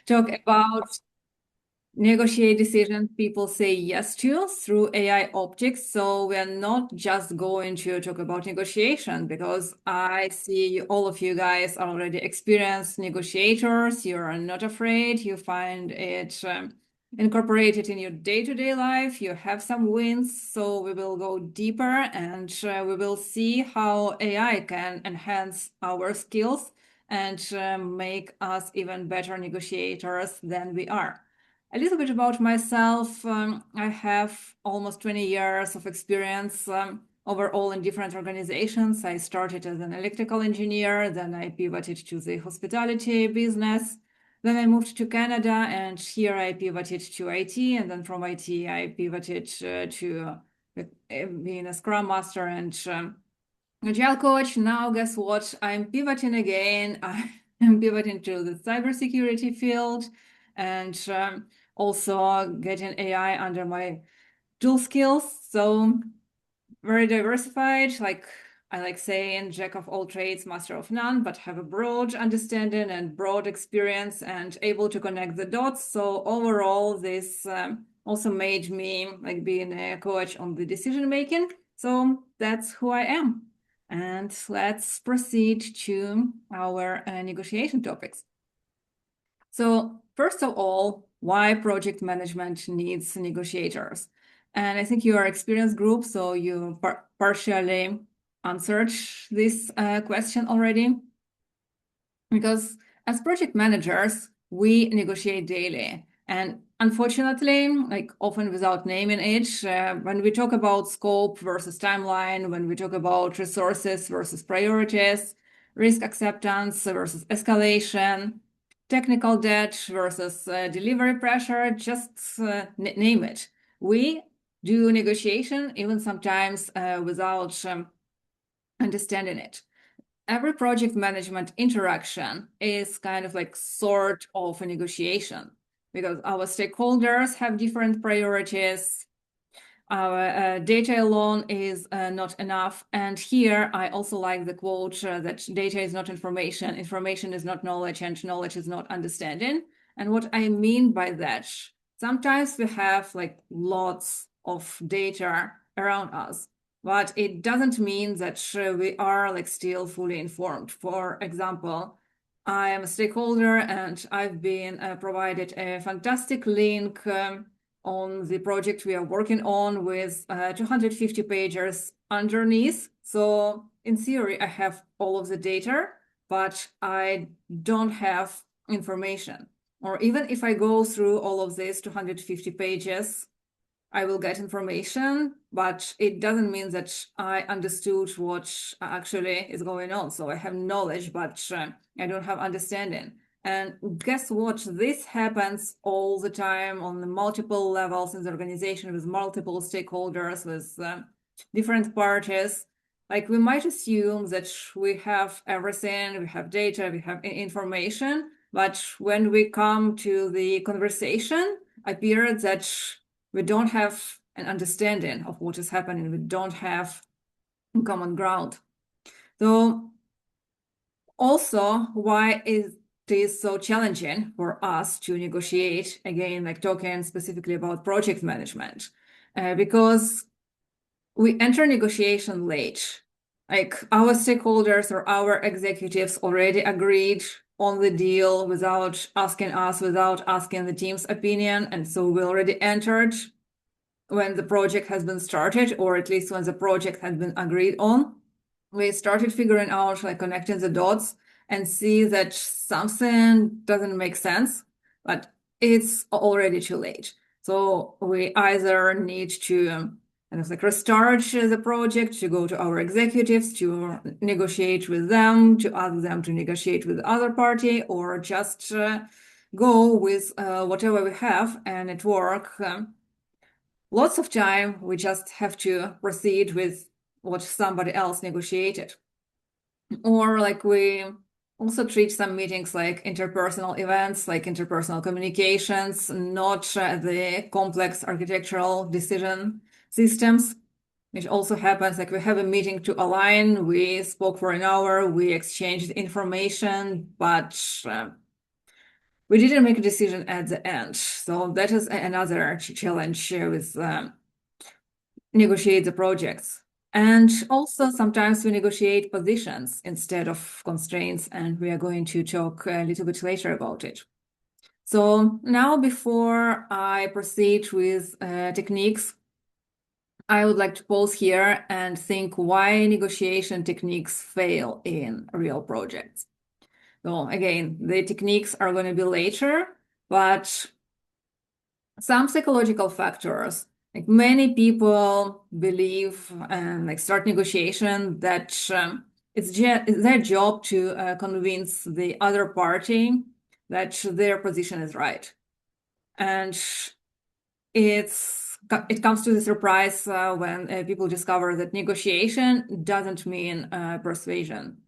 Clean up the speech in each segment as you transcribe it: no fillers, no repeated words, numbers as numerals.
talk about negotiate decisions people say yes to through AI objects. So we're not just going to talk about negotiation because I see all of you guys are already experienced negotiators. You're not afraid. You find it incorporated in your day-to-day life. You have some wins. So we will go deeper and we will see how AI can enhance our skills and make us even better negotiators than we are. A little bit about myself. I have almost 20 years of experience overall in different organizations. I started as an electrical engineer, then I pivoted to the hospitality business. Then I moved to Canada, and here I pivoted to IT, and then from IT I pivoted to being a Scrum Master and Agile coach. Now, guess what? I'm pivoting again. I'm pivoting to the cybersecurity field and also getting AI under my tool skills. So very diversified. Like I like saying, jack of all trades, master of none, but have a broad understanding and broad experience and able to connect the dots. So overall, this also made me like being a coach on the decision making. So that's who I am. And let's proceed to our negotiation topics. So first of all, why project management needs negotiators? And I think you are experienced group, so you partially answered this question already. Because as project managers, we negotiate daily. And unfortunately, like often without naming it, when we talk about scope versus timeline, when we talk about resources versus priorities, risk acceptance versus escalation, technical debt versus delivery pressure, just name it. We do negotiation even sometimes without understanding it. Every project management interaction is kind of like sort of a negotiation because our stakeholders have different priorities. Our data alone is not enough. And here I also like the quote that data is not information, information is not knowledge, and knowledge is not understanding. And what I mean by that, sometimes we have like lots of data around us, but it doesn't mean that we are like still fully informed. For example, I am a stakeholder and I've been provided a fantastic link on the project we are working on with 250 pages underneath. So in theory, I have all of the data, but I don't have information. Or even if I go through all of these 250 pages, I will get information, but it doesn't mean that I understood what actually is going on. So I have knowledge, but I don't have understanding. And guess what? This happens all the time on the multiple levels in the organization with multiple stakeholders, with different parties. Like we might assume that we have everything, we have data, we have information, but when we come to the conversation, appears that we don't have an understanding of what is happening. We don't have common ground. So also, why is it is so challenging for us to negotiate, again, like talking specifically about project management, because we enter negotiation late. Like our stakeholders or our executives already agreed on the deal without asking us, without asking the team's opinion. And so we already entered when the project has been started, or at least when the project has been agreed on. We started figuring out, like connecting the dots and see that something doesn't make sense, but it's already too late. So we either need to kind of like restart the project, to go to our executives, to negotiate with them, to ask them to negotiate with the other party, or just go with whatever we have and it work. Lots of time, we just have to proceed with what somebody else negotiated. Or like we also treat some meetings like interpersonal events, like interpersonal communications, not the complex architectural decision systems. It also happens like we have a meeting to align, we spoke for an hour, we exchanged information, but we didn't make a decision at the end. So that is another challenge with negotiate the projects. And also sometimes we negotiate positions instead of constraints, and we are going to talk a little bit later about it. So now before I proceed with techniques, I would like to pause here and think why negotiation techniques fail in real projects. So again, the techniques are going to be later, but some psychological factors, like many people believe and like start negotiation that it's their job to convince the other party that their position is right. And it comes to the surprise when people discover that negotiation doesn't mean persuasion.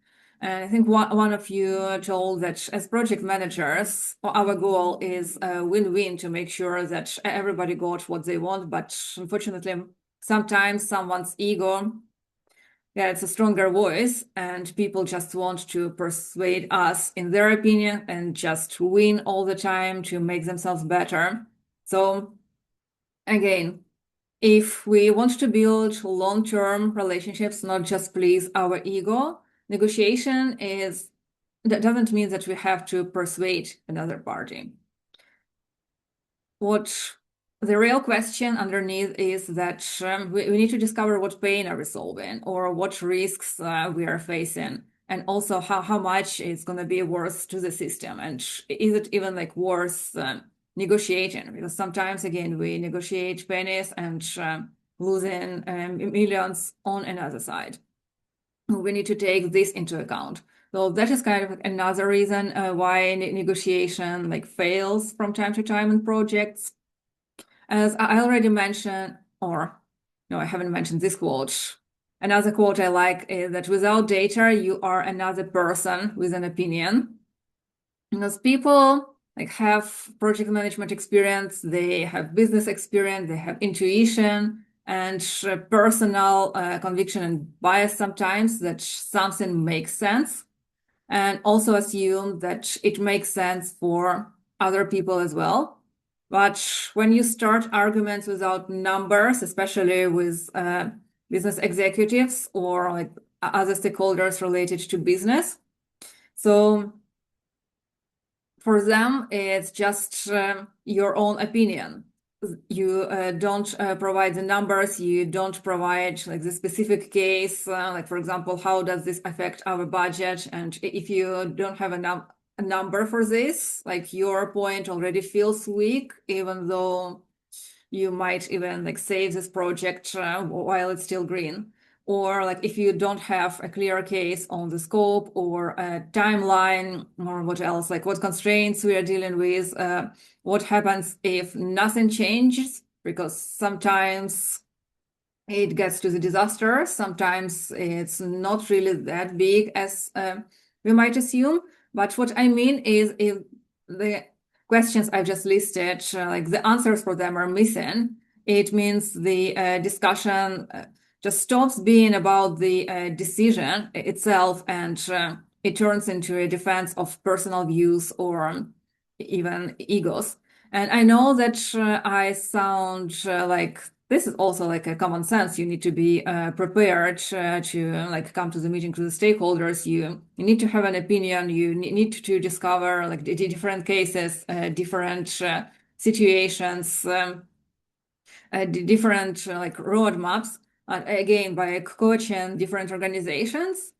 And I think one of you told that as project managers, our goal is a win-win to make sure that everybody got what they want. But unfortunately, sometimes someone's ego gets a stronger voice, and people just want to persuade us in their opinion and just win all the time to make themselves better. So again, if we want to build long-term relationships, not just please our ego, negotiation that doesn't mean that we have to persuade another party. What the real question underneath is that we need to discover what pain are we solving or what risks we are facing, and also how much it's going to be worth to the system, and is it even like worth negotiating, because sometimes again we negotiate pennies and losing millions on another side. We need to take this into account. So that is kind of another reason why negotiation like fails from time to time in projects. As I already mentioned, or no, I haven't mentioned this quote. Another quote I like is that without data, you are another person with an opinion. Because people like have project management experience, they have business experience, they have intuition and personal conviction and bias sometimes that something makes sense, and also assume that it makes sense for other people as well. But when you start arguments without numbers, especially with business executives or like other stakeholders related to business, so for them, it's just your own opinion. You don't provide the numbers, you don't provide like the specific case, like for example, how does this affect our budget? And if you don't have a number for this, like your point already feels weak, even though you might even like save this project while it's still green. Or like if you don't have a clear case on the scope or a timeline or what else, like what constraints we are dealing with, what happens if nothing changes, because sometimes it gets to the disaster. Sometimes it's not really that big as we might assume. But what I mean is if the questions I've just listed, like the answers for them are missing, it means the discussion just stops being about the decision itself, and it turns into a defense of personal views or even egos. And I know that I sound like this is also like a common sense. You need to be prepared to like come to the meeting to the stakeholders. You need to have an opinion. You need to discover like the different cases, different situations, different like roadmaps. Again, by coaching different organizations.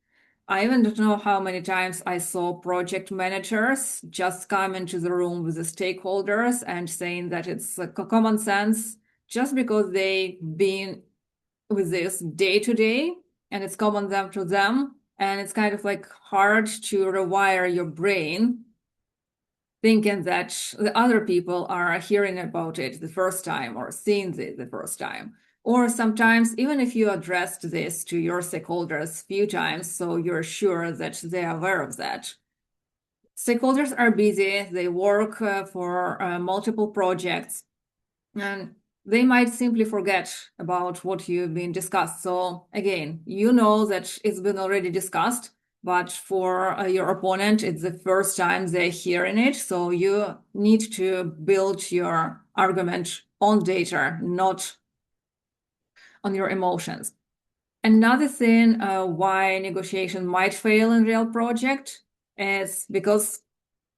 I even don't know how many times I saw project managers just come into the room with the stakeholders and saying that it's common sense just because they've been with this day to day and it's common to them. And it's kind of like hard to rewire your brain thinking that the other people are hearing about it the first time or seeing the first time. Or sometimes, even if you addressed this to your stakeholders a few times, so you're sure that they are aware of that. Stakeholders are busy, they work for multiple projects, and they might simply forget about what you've been discussed. So again, you know that it's been already discussed, but for your opponent, it's the first time they're hearing it. So you need to build your argument on data, not on your emotions. Another thing why negotiation might fail in real project is because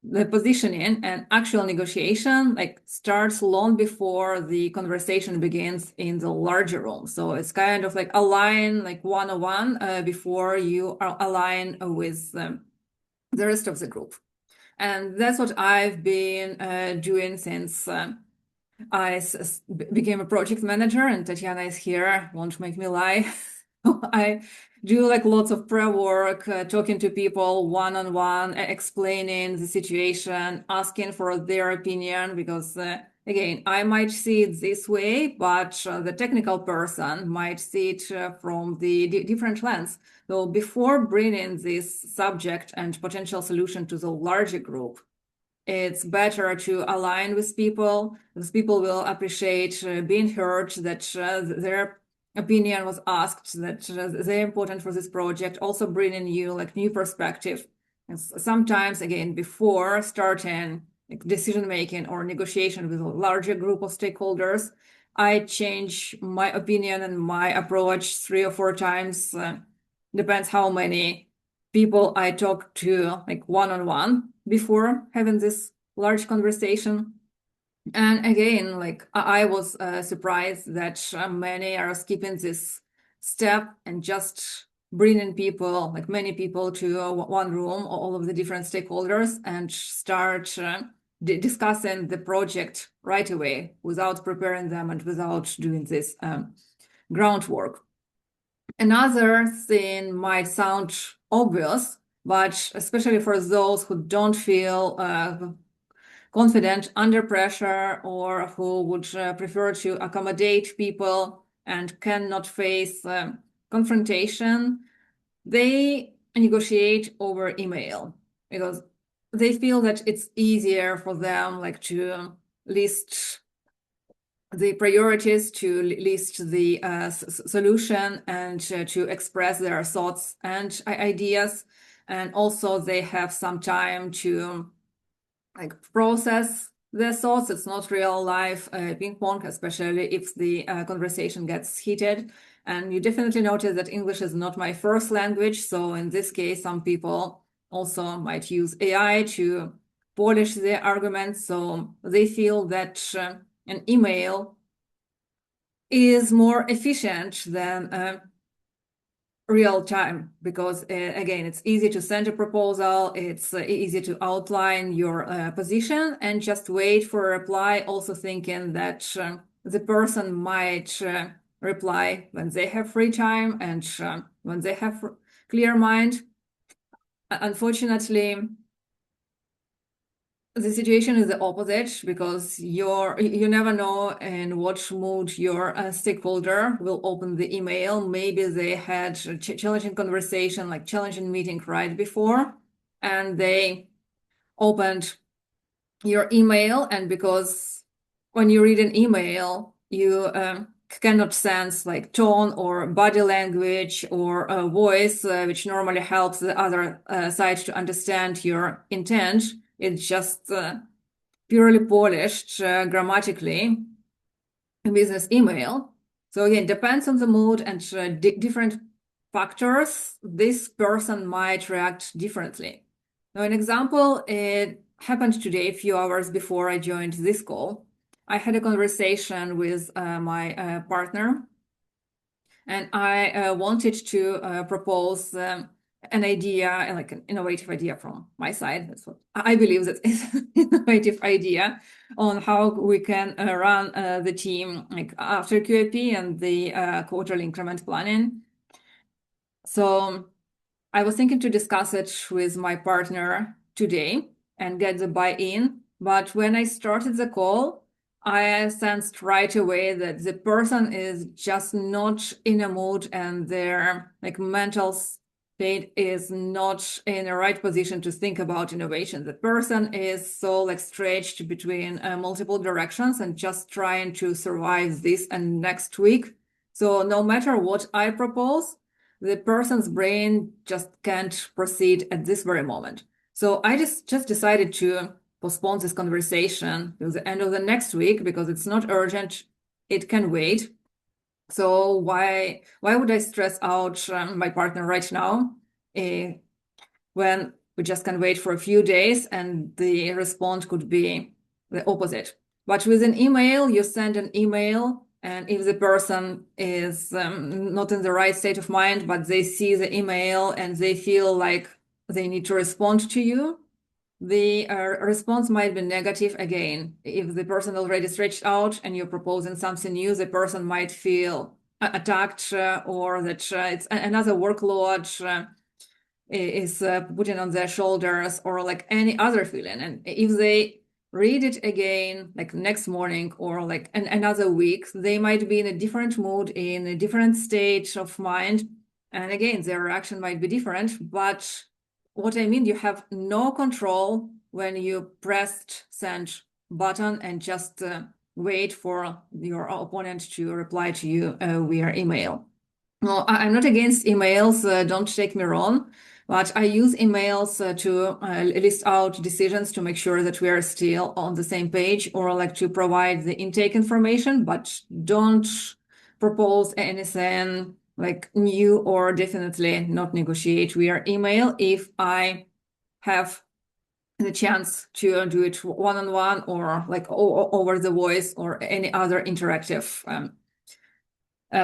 the positioning and actual negotiation starts long before the conversation begins in the larger room. So it's kind of like align like one-on-one before you are align with the rest of the group. And that's what I've been doing since I became a project manager, and Tatiana is here, won't make me lie. I do like lots of pre-work, talking to people one-on-one, explaining the situation, asking for their opinion, because again, I might see it this way, but the technical person might see it from the different lens. So before bringing this subject and potential solution to the larger group, it's better to align with people, because people will appreciate being heard, that their opinion was asked, that they're important for this project, also bringing you like new perspective. And sometimes, again, before starting decision making or negotiation with a larger group of stakeholders, I change my opinion and my approach 3 or 4 times. Depends how many people I talk to like one-on-one before having this large conversation. And again, like I was surprised that many are skipping this step and just bringing people, like many people, to one room, all of the different stakeholders, and start discussing the project right away without preparing them and without doing this groundwork. Another thing might sound obvious, but especially for those who don't feel confident under pressure, or who would prefer to accommodate people and cannot face confrontation, they negotiate over email because they feel that it's easier for them like to list the priorities, to list the solution, and to express their thoughts and ideas. And also they have some time to like process their thoughts. It's not real life ping pong, especially if the conversation gets heated. And you definitely notice that English is not my first language. So in this case, some people also might use AI to polish their arguments. So they feel that an email is more efficient than real time, because again, it's easy to send a proposal, it's easy to outline your position and just wait for a reply, also thinking that the person might reply when they have free time and when they have clear mind. Unfortunately, the situation is the opposite, because you never know in what mood your stakeholder will open the email. Maybe they had a challenging conversation, like challenging meeting right before, and they opened your email. And because when you read an email, you cannot sense like tone or body language or a voice, which normally helps the other side to understand your intent. It's just purely polished grammatically business email. So again, depends on the mood and different factors. This person might react differently. Now, an example, it happened today, a few hours before I joined this call. I had a conversation with my partner, and I wanted to propose an idea, like an innovative idea from my side. That's what I believe that is an innovative idea on how we can run the team like after QAP and the quarterly increment planning. So I was thinking to discuss it with my partner today and get the buy-in. But when I started the call, I sensed right away that the person is just not in a mood, and their like mental state is not in the right position to think about innovation. The person is so like stretched between multiple directions and just trying to survive this and next week. So no matter what I propose, the person's brain just can't proceed at this very moment. So I just decided to postpone this conversation till the end of the next week because it's not urgent. It can wait. So why would I stress out my partner right now when we just can wait for a few days and the response could be the opposite? But with an email, you send an email, and if the person is not in the right state of mind, but they see the email and they feel like they need to respond to you, the response might be negative again. If the person already stretched out and you're proposing something new, the person might feel attacked or that it's another workload is putting on their shoulders, or like any other feeling. And if they read it again, like next morning or like another week, they might be in a different mood, in a different state of mind. And again, their reaction might be different. But what I mean, you have no control when you pressed send button and just wait for your opponent to reply to you via email. No, I'm not against emails, don't take me wrong, but I use emails to list out decisions to make sure that we are still on the same page, or like to provide the intake information, but don't propose anything like new, or definitely not negotiate via email if I have the chance to do it one-on-one or like over the voice or any other interactive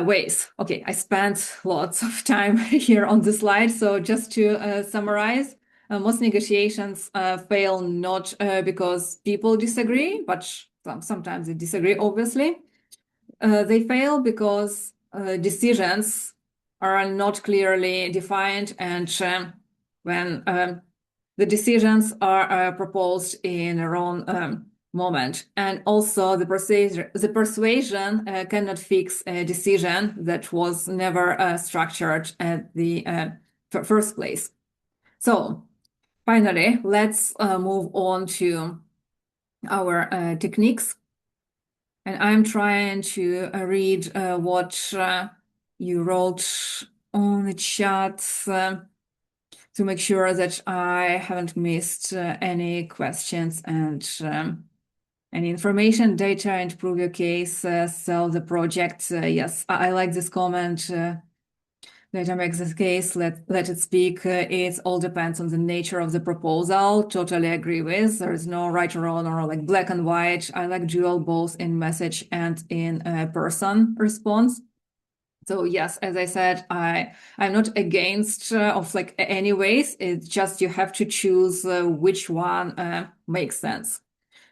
ways. Okay, I spent lots of time here on the slide. So just to summarize, most negotiations fail not because people disagree, but sometimes they disagree, obviously. They fail because decisions are not clearly defined, and when the decisions are proposed in a wrong moment. And also the persuasion cannot fix a decision that was never structured at the first place. So finally, let's move on to our techniques. And I'm trying to read what you wrote on the chat to make sure that I haven't missed any questions and any information, data, and prove your case, sell the project. Yes, I like this comment. Data makes the case, let it speak. It all depends on the nature of the proposal. Totally agree with. There is no right or wrong or like black and white. I like dual, both in message and in person response. So yes, as I said, I'm not against of like any ways. It's just you have to choose which one makes sense.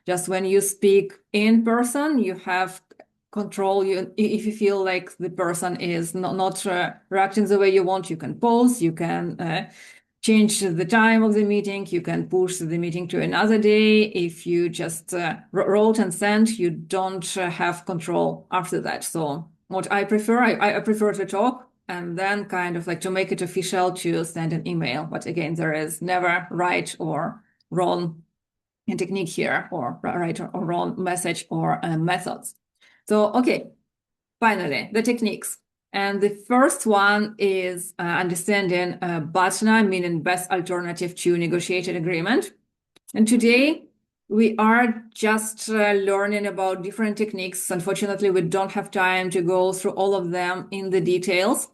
Just when you speak in person, you have control. If you feel like the person is not reacting the way you want, you can pause. You can change the time of the meeting. You can push the meeting to another day. If you just wrote and sent, you don't have control after that. So what I prefer, I prefer to talk and then kind of like to make it official to send an email. But again, there is never right or wrong technique here, or right or wrong message or methods. So, okay, finally, the techniques. And the first one is understanding BATNA, meaning best alternative to negotiated agreement. And today, we are just learning about different techniques. Unfortunately, we don't have time to go through all of them in the details.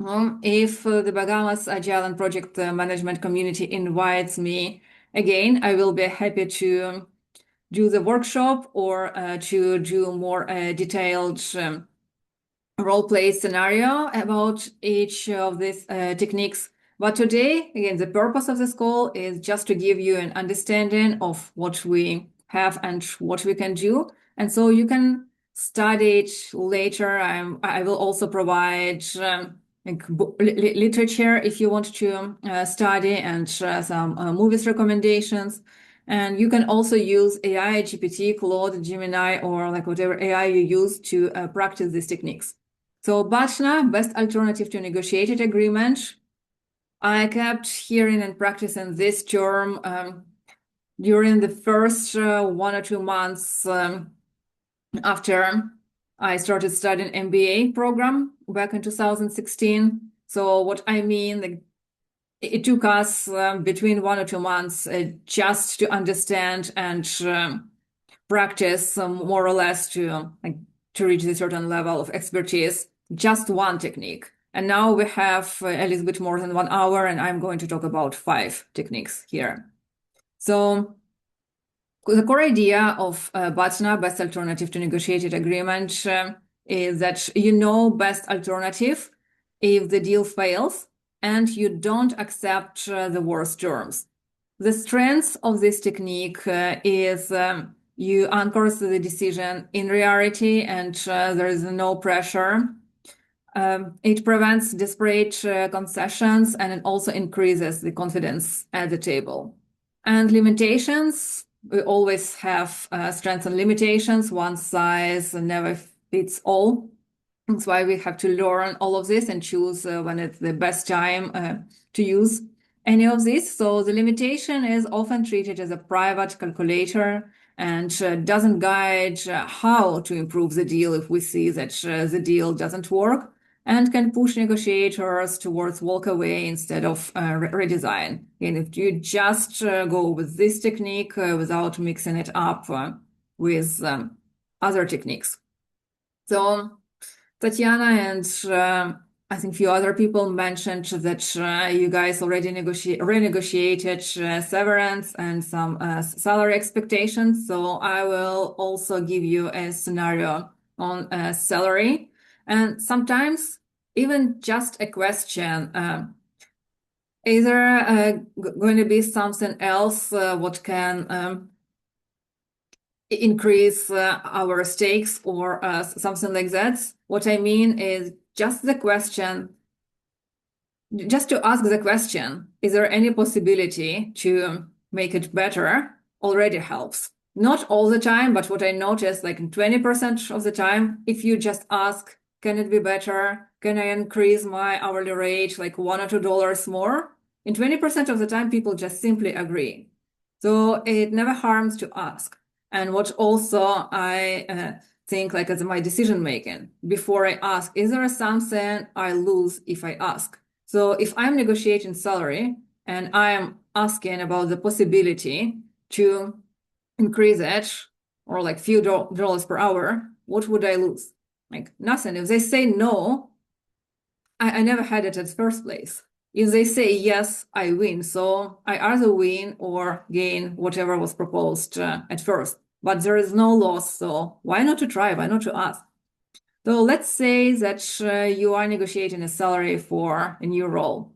If the Bahamas Agile and Project Management community invites me again, I will be happy to do the workshop or to do more detailed role play scenario about each of these techniques. But today, again, the purpose of this call is just to give you an understanding of what we have and what we can do. And so you can study it later. I will also provide like literature if you want to study, and some movies recommendations. And you can also use AI, GPT, Claude, Gemini, or like whatever AI you use to practice these techniques. So BATNA, best alternative to negotiated agreement. I kept hearing and practicing this term during the first 1 or 2 months after I started studying MBA program back in 2016. So what I mean, like, it took us between 1 or 2 months just to understand and practice more or less to reach a certain level of expertise, just one technique. And now we have a little bit more than 1 hour, and I'm going to talk about 5 techniques here. So the core idea of BATNA, best alternative to negotiated agreement, is that you know best alternative if the deal fails and you don't accept the worst terms. The strength of this technique is you anchor the decision in reality and there is no pressure. It prevents desperate concessions and it also increases the confidence at the table. And limitations, we always have strengths and limitations. One size never fits all. That's why we have to learn all of this and choose when it's the best time to use any of this. So the limitation is often treated as a private calculator and doesn't guide how to improve the deal if we see that the deal doesn't work, and can push negotiators towards walk away instead of redesign. And if you just go with this technique without mixing it up with other techniques. So Tatiana and I think a few other people mentioned that you guys already renegotiated severance and some salary expectations. So I will also give you a scenario on salary. And sometimes even just a question, is there going to be something else what can increase our stakes or something like that? What I mean is just the question, just to ask the question, is there any possibility to make it better, already helps. Not all the time, but what I noticed, like 20% of the time, if you just ask, can it be better? Can I increase my hourly rate like $1 or $2 more? In 20% of the time, people just simply agree. So it never harms to ask. And what also I think like as my decision making, before I ask, is there something I lose if I ask? So if I'm negotiating salary and I'm asking about the possibility to increase it or like few dollars per hour, what would I lose? Like nothing. If they say no, I never had it at first place. If they say yes, I win. So I either win or gain whatever was proposed at first. But there is no loss. So why not to try? Why not to ask? So let's say that you are negotiating a salary for a new role.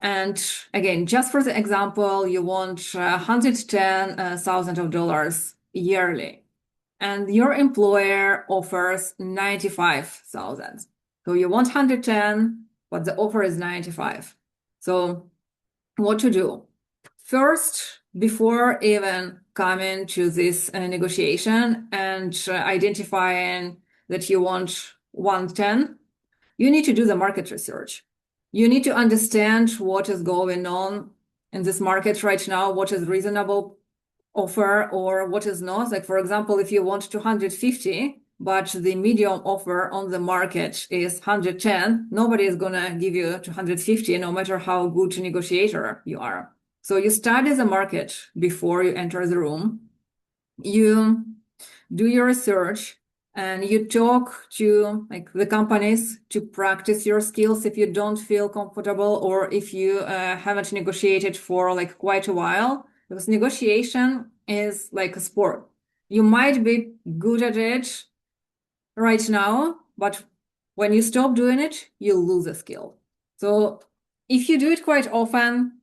And again, just for the example, you want $110,000 yearly, and your employer offers 95,000. So you want 110, but the offer is 95. So what to do? First, before even coming to this negotiation and identifying that you want 110, you need to do the market research. You need to understand what is going on in this market right now, what is reasonable offer or what is not. Like, for example, if you want 250, but the medium offer on the market is 110, nobody is going to give you 250, no matter how good a negotiator you are. So you study the market before you enter the room. You do your research and you talk to like the companies to practice your skills if you don't feel comfortable or if you haven't negotiated for like quite a while, because negotiation is like a sport. You might be good at it right now, but when you stop doing it, you lose a skill. So if you do it quite often,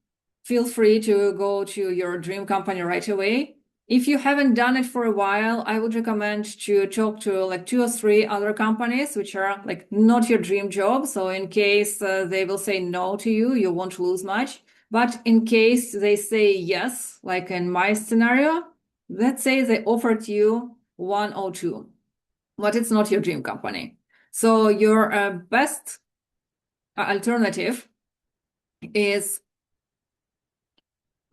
feel free to go to your dream company right away. If you haven't done it for a while, I would recommend to talk to like 2 or 3 other companies, which are like not your dream job. So in case they will say no to you, you won't lose much. But in case they say yes, like in my scenario, let's say they offered you 102, but it's not your dream company. So your best alternative is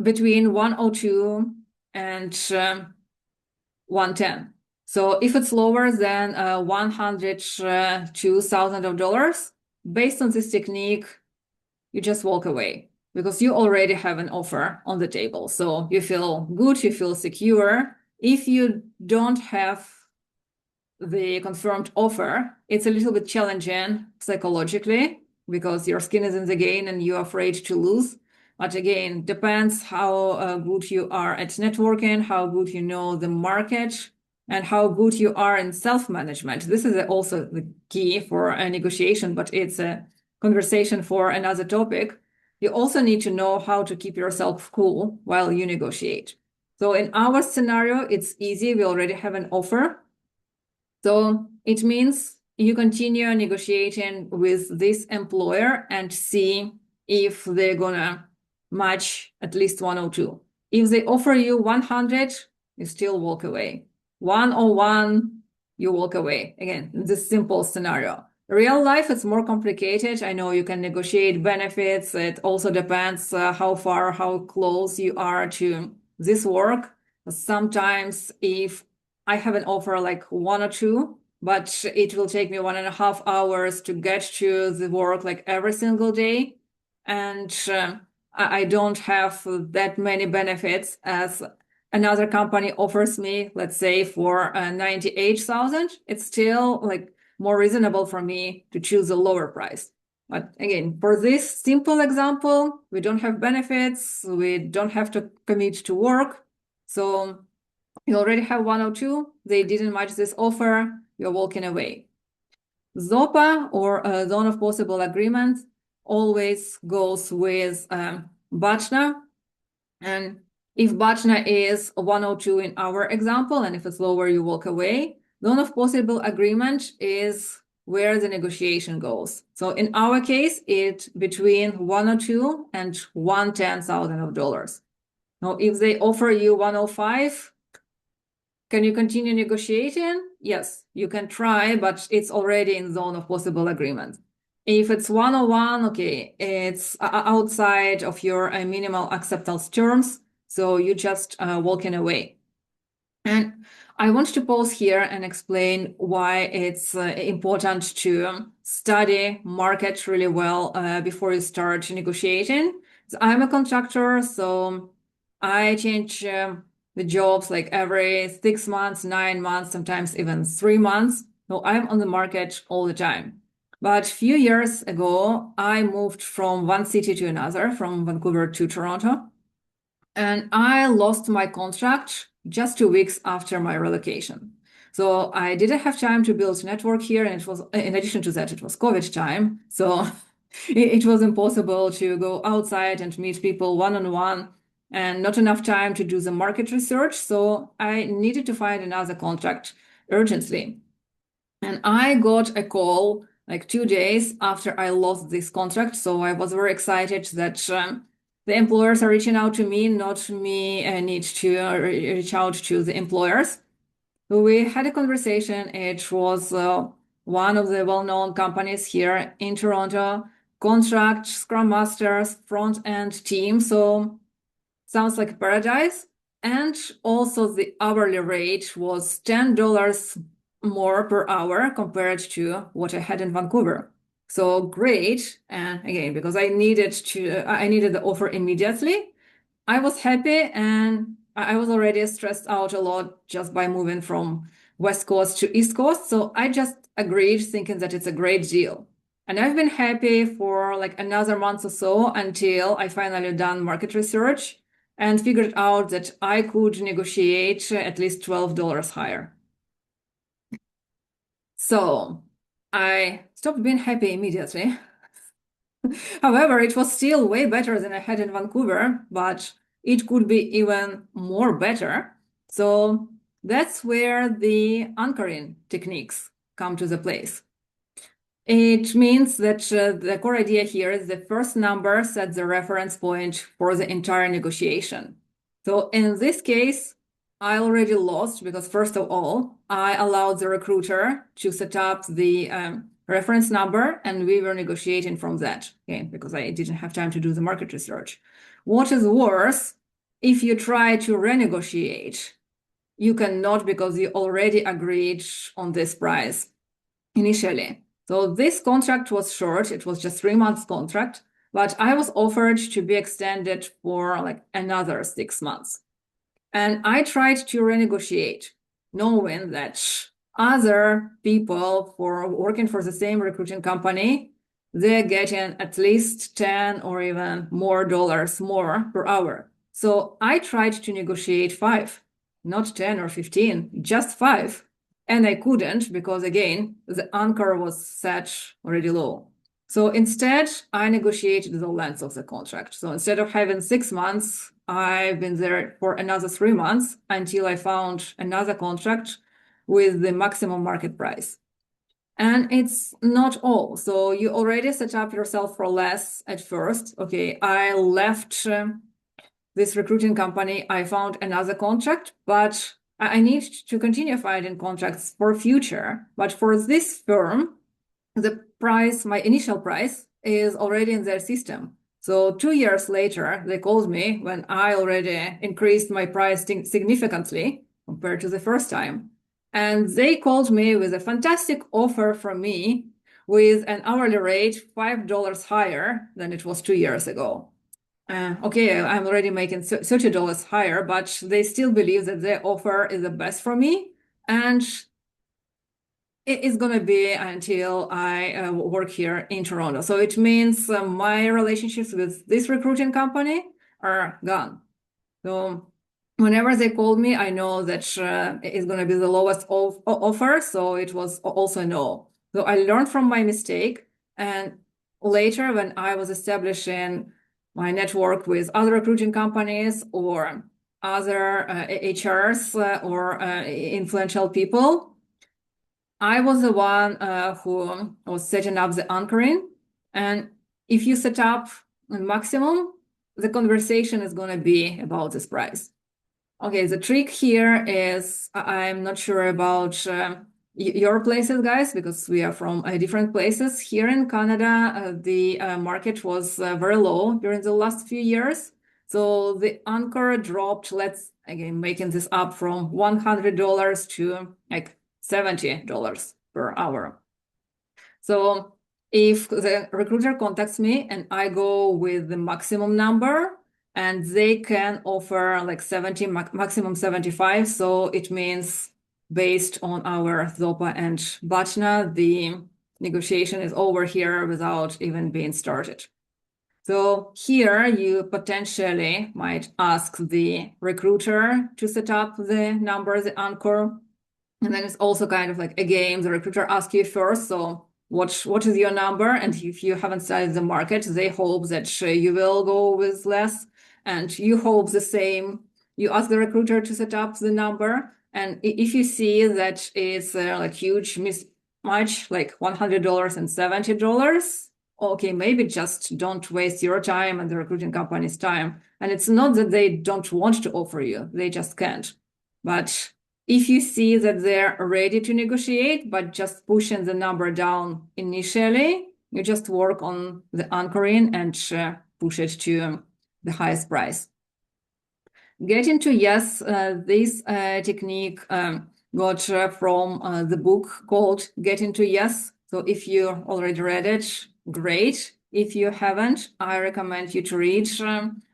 between 102 and 110. So if it's lower than $102,000, based on this technique, you just walk away because you already have an offer on the table. So you feel good, you feel secure. If you don't have the confirmed offer, it's a little bit challenging psychologically because your skin is in the game and you're afraid to lose. But again, depends how good you are at networking, how good you know the market, and how good you are in self-management. This is also the key for a negotiation, but it's a conversation for another topic. You also need to know how to keep yourself cool while you negotiate. So in our scenario, it's easy. We already have an offer. So it means you continue negotiating with this employer and see if they're gonna match at least 102. If they offer you 100, you still walk away. 101, you walk away. Again, this simple scenario. Real life, it's more complicated. I know you can negotiate benefits. It also depends how far, how close you are to this work. Sometimes if I have an offer like 102, but it will take me 1.5 hours to get to the work like every single day. And I don't have that many benefits as another company offers me, let's say for 98,000. It's still like more reasonable for me to choose a lower price. But again, for this simple example, we don't have benefits. We don't have to commit to work. So you already have 102, they didn't match this offer, you're walking away. ZOPA, or Zone of Possible Agreement, always goes with BATNA. And if BATNA is 102 in our example, and if it's lower, you walk away. Zone of Possible Agreement is where the negotiation goes. So in our case, it's between 102 and $110,000. Now, if they offer you 105, can you continue negotiating? Yes, you can try, but it's already in zone of possible agreement. If it's 101, okay, it's outside of your minimal acceptance terms, so you just walking away. And I want to pause here and explain why it's important to study market really well before you start negotiating. So I'm a contractor, so I change the jobs like every 6 months, 9 months, sometimes even 3 months. So I'm on the market all the time. But a few years ago, I moved from one city to another, from Vancouver to Toronto. And I lost my contract just 2 weeks after my relocation. So I didn't have time to build network here. And it was, in addition to that, it was COVID time. So it was impossible to go outside and meet people one-on-one and not enough time to do the market research. So I needed to find another contract urgently. And I got a call like 2 days after I lost this contract. So I was very excited that the employers are reaching out to me, not me need to reach out to the employers. So we had a conversation. It was one of the well-known companies here in Toronto, contract, Scrum Masters, front-end team. So sounds like paradise. And also the hourly rate was $10 more per hour compared to what I had in Vancouver. So great. And again, because I needed the offer immediately. I was happy and I was already stressed out a lot just by moving from West Coast to East Coast. So I just agreed thinking that it's a great deal. And I've been happy for like another month or so until I finally done market research and figured out that I could negotiate at least $12 higher. So I stopped being happy immediately. However, it was still way better than I had in Vancouver, but it could be even more better. So that's where the anchoring techniques come to the place. It means that the core idea here is the first number sets the reference point for the entire negotiation. So in this case, I already lost because first of all, I allowed the recruiter to set up the reference number and we were negotiating from that, okay, because I didn't have time to do the market research. What is worse, if you try to renegotiate, you cannot because you already agreed on this price initially. So this contract was short. It was just 3 months contract. but I was offered to be extended for like another 6 months. And I tried to renegotiate, knowing that other people for working for the same recruiting company, they're getting at least 10 or even more dollars more per hour. So I tried to negotiate 5, not 10 or 15, just 5. And I couldn't because, again, the anchor was set already low. So instead, I negotiated the length of the contract. So instead of having 6 months, I've been there for another 3 months until I found another contract with the maximum market price. And it's not all. So you already set up yourself for less at first. Okay, I left this recruiting company. I found another contract, but I need to continue finding contracts for future. But for this firm, the price, my initial price, is already in their system. So 2 years later, they called me when I already increased my price significantly compared to the first time. And they called me with a fantastic offer from me with an hourly rate $5 higher than it was 2 years ago. Okay, I'm already making $30 higher, but they still believe that their offer is the best for me. And it is going to be until I work here in Toronto. So it means my relationships with this recruiting company are gone. So whenever they called me, I know that it's going to be the lowest offer. So it was also no. So I learned from my mistake. And later, when I was establishing my network with other recruiting companies or other HRs or influential people, I was the one who was setting up the anchoring. And if you set up a maximum, the conversation is going to be about this price. Okay, the trick here is I'm not sure about your places, guys, because we are from different places. Here in Canada, the market was very low during the last few years. So the anchor dropped, let's again making this up from $100 to like $70 per hour. So if the recruiter contacts me and I go with the maximum number and they can offer like 70, maximum 75, so it means based on our ZOPA and BATNA, the negotiation is over here without even being started. So here you potentially might ask the recruiter to set up the number, the anchor. And then it's also kind of like a game. The recruiter asks you first, so what is your number? And if you haven't studied the market, they hope that you will go with less, and you hope the same. You ask the recruiter to set up the number, and if you see that it's like huge mismatch, like $100 and $70, okay, maybe just don't waste your time and the recruiting company's time. And it's not that they don't want to offer you, they just can't. But if you see that they're ready to negotiate, but just pushing the number down initially, you just work on the anchoring and push it to the highest price. Getting to yes, this technique got from the book called Getting to Yes. So if you already read it, great. If you haven't, I recommend you to read.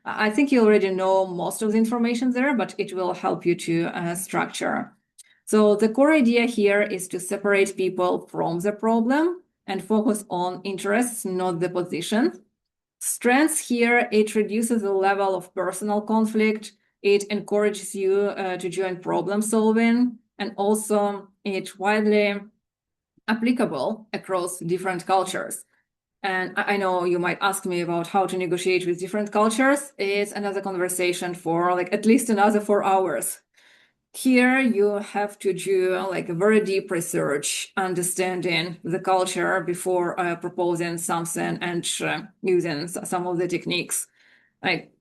I think you already know most of the information there, but it will help you to structure. So the core idea here is to separate people from the problem and focus on interests, not the position. Strengths here, it reduces the level of personal conflict. It encourages you to join problem solving, and also it's widely applicable across different cultures. And I know you might ask me about how to negotiate with different cultures. It's another conversation for like at least another 4 hours. Here you have to do like a very deep research, understanding the culture before proposing something and using some of the techniques. Like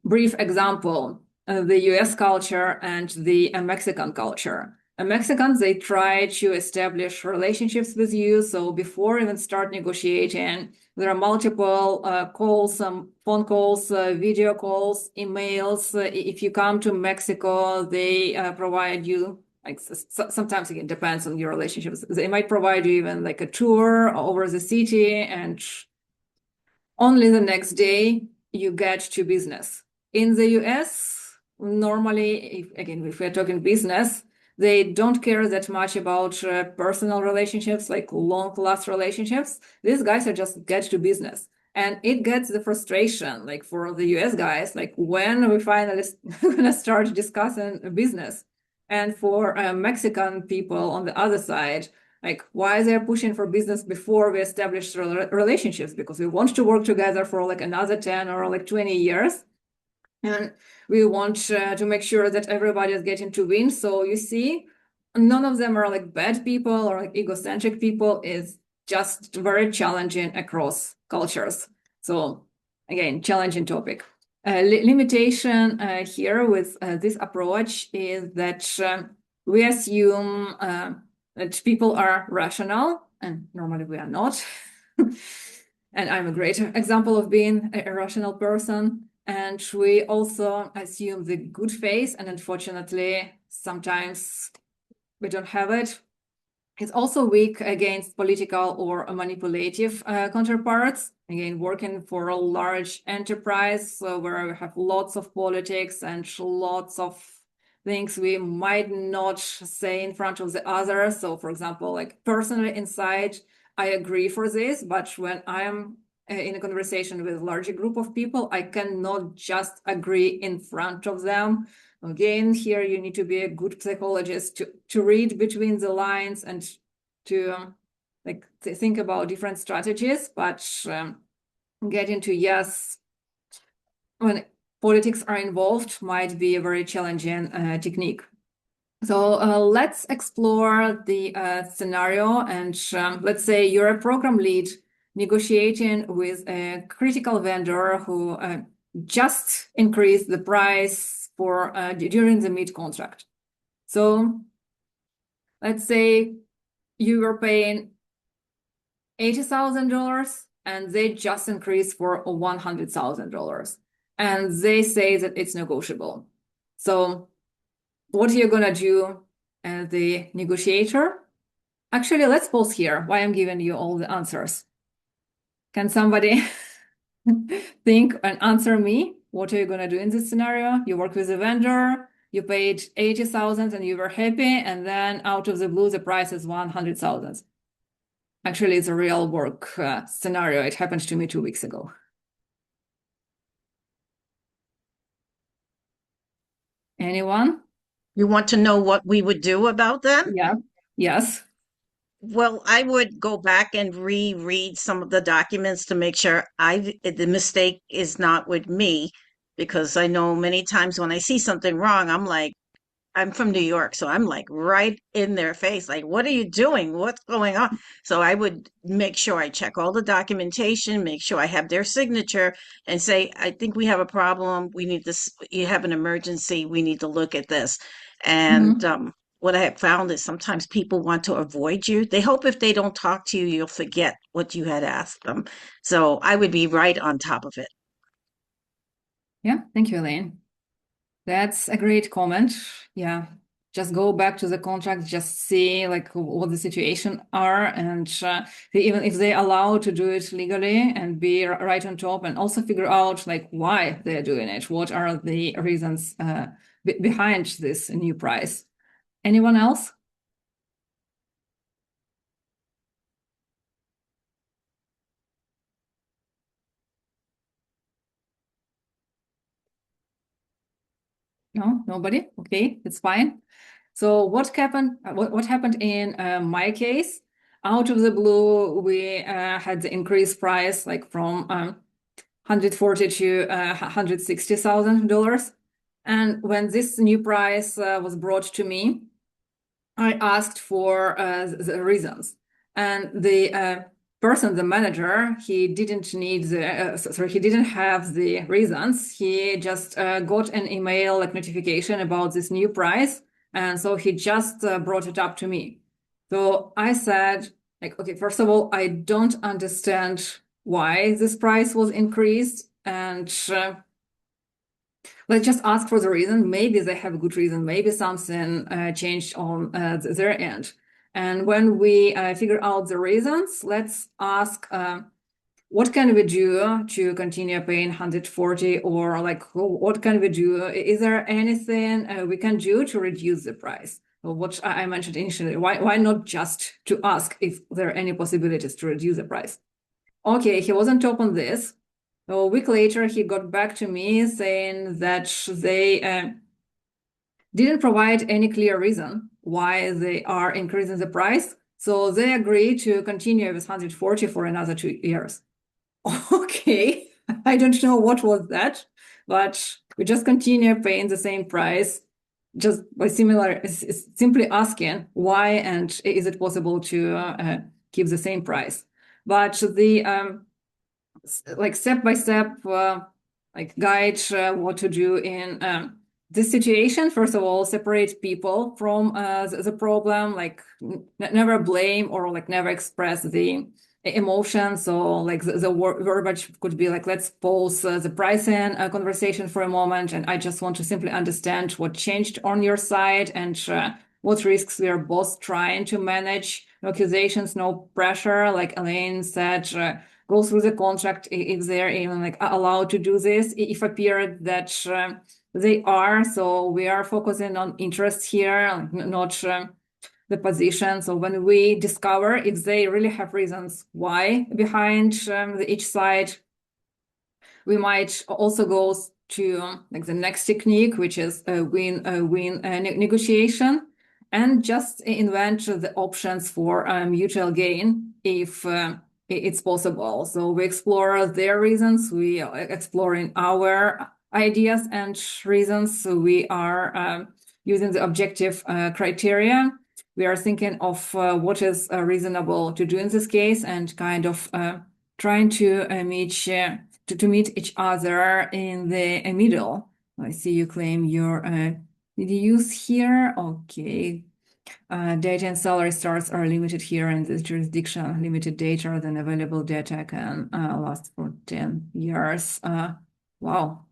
brief example, the US culture and the Mexican culture. Mexicans, they try to establish relationships with you. So before even start negotiating, there are multiple calls, phone calls, video calls, emails. If you come to Mexico, they provide you, like sometimes it depends on your relationships. They might provide you even like a tour over the city and only the next day you get to business. In the US, normally, if we're talking business, they don't care that much about personal relationships, like long-last relationships. These guys are just get to business. And it gets the frustration, like for the US guys, like when we finally gonna start discussing business. And for Mexican people on the other side, like why they're pushing for business before we establish relationships, because we want to work together for like another 10 or like 20 years. And we want to make sure that everybody is getting to win. So you see, none of them are like bad people or like egocentric people. It's just very challenging across cultures. So again, challenging topic. Limitation here with this approach is that we assume that people are rational, and normally we are not. And I'm a great example of being a rational person. And we also assume the good faith, and unfortunately, sometimes we don't have it. It's also weak against political or manipulative counterparts. Again, working for a large enterprise where we have lots of politics and lots of things we might not say in front of the other. So, for example, like personally inside, I agree for this, but when I am in a conversation with a larger group of people, I cannot just agree in front of them. Again, here you need to be a good psychologist to read between the lines and to think about different strategies, but getting to yes when politics are involved might be a very challenging technique. So let's explore the scenario, and let's say you're a program lead negotiating with a critical vendor who just increased the price for during the mid contract. So let's say you were paying $80,000 and they just increased for $100,000, and they say that it's negotiable. So what are you gonna do as the negotiator? Actually, let's pause here while I'm giving you all the answers. Can somebody think and answer me? What are you gonna do in this scenario? You work with a vendor, you paid 80,000 and you were happy, and then out of the blue, the price is 100,000. Actually, it's a real work scenario. It happened to me 2 weeks ago. Anyone? You want to know what we would do about that? Yeah. Yes. Well, I would go back and reread some of the documents to make sure the mistake is not with me, because I know many times when I see something wrong, I'm from New York, so I'm like right in their face, like, what are you doing? What's going on? So I would make sure I check all the documentation, make sure I have their signature, and say, I think we have a problem. We need this. You have an emergency. We need to look at this. And Mhm. what I have found is sometimes people want to avoid you. They hope if they don't talk to you, you'll forget what you had asked them. So I would be right on top of it. Yeah. Thank you, Elaine. That's a great comment. Yeah. Just go back to the contract, just see like what the situation are, and even if they allow to do it legally and be right on top, and also figure out like why they're doing it. What are the reasons behind this new price? Anyone else? No, nobody. Okay, it's fine. So what happened? What happened in my case? Out of the blue, we had the increased price like from 140 to $160,000. And when this new price was brought to me, I asked for the reasons, and the person, the manager, he didn't need he didn't have the reasons. He just got an email like notification about this new price, and so he just brought it up to me. So I said, like, okay, first of all, I don't understand why this price was increased, and let's just ask for the reason. Maybe they have a good reason. Maybe something changed on their end. And when we figure out the reasons, let's ask what can we do to continue paying 140, or like what can we do? Is there anything we can do to reduce the price? What I mentioned initially, why not just to ask if there are any possibilities to reduce the price? Okay, he wasn't top on this. A week later, he got back to me saying that they didn't provide any clear reason why they are increasing the price. So they agreed to continue with 140 for another 2 years. Okay, I don't know what was that, but we just continue paying the same price, just by simply asking why and is it possible to keep the same price. But the like step by step like guide what to do in this situation. First of all, separate people from the problem, like never blame or like never express the emotion. So like the verbiage could be like, let's pause the pricing conversation for a moment, and I just want to simply understand what changed on your side and what risks we are both trying to manage. No accusations, no pressure, like Elaine said. Go through the contract if they're even like allowed to do this. If appeared that they are, so we are focusing on interest here, not the position. So when we discover if they really have reasons why behind each side, we might also go to like the next technique, which is a win-win negotiation, and just invent the options for mutual gain if it's possible. So we explore their reasons, we are exploring our ideas and reasons. So we are using the objective criteria. We are thinking of what is reasonable to do in this case, and kind of trying to meet each other in the middle. I see you claim your did you use here? Okay. Data and salary starts are limited here in this jurisdiction. Limited data, then available data can last for 10 years. Wow.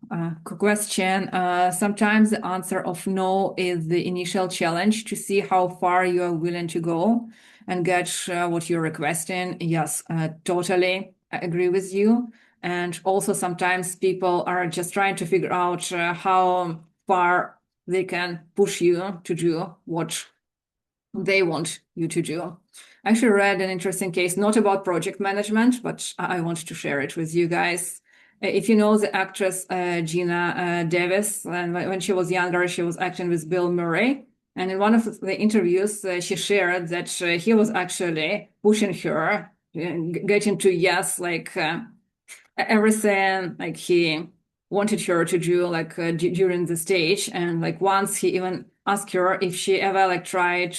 Question. Sometimes the answer of no is the initial challenge to see how far you are willing to go and get what you're requesting. Yes, totally. I agree with you. And also sometimes people are just trying to figure out how far they can push you to do what they want you to do. I actually read an interesting case, not about project management, but I want to share it with you guys. If you know the actress Gina Davis, and when she was younger, she was acting with Bill Murray. And in one of the interviews, she shared that he was actually pushing her, getting to yes, like everything like he wanted her to do like during the stage. And like once he even asked her if she ever like tried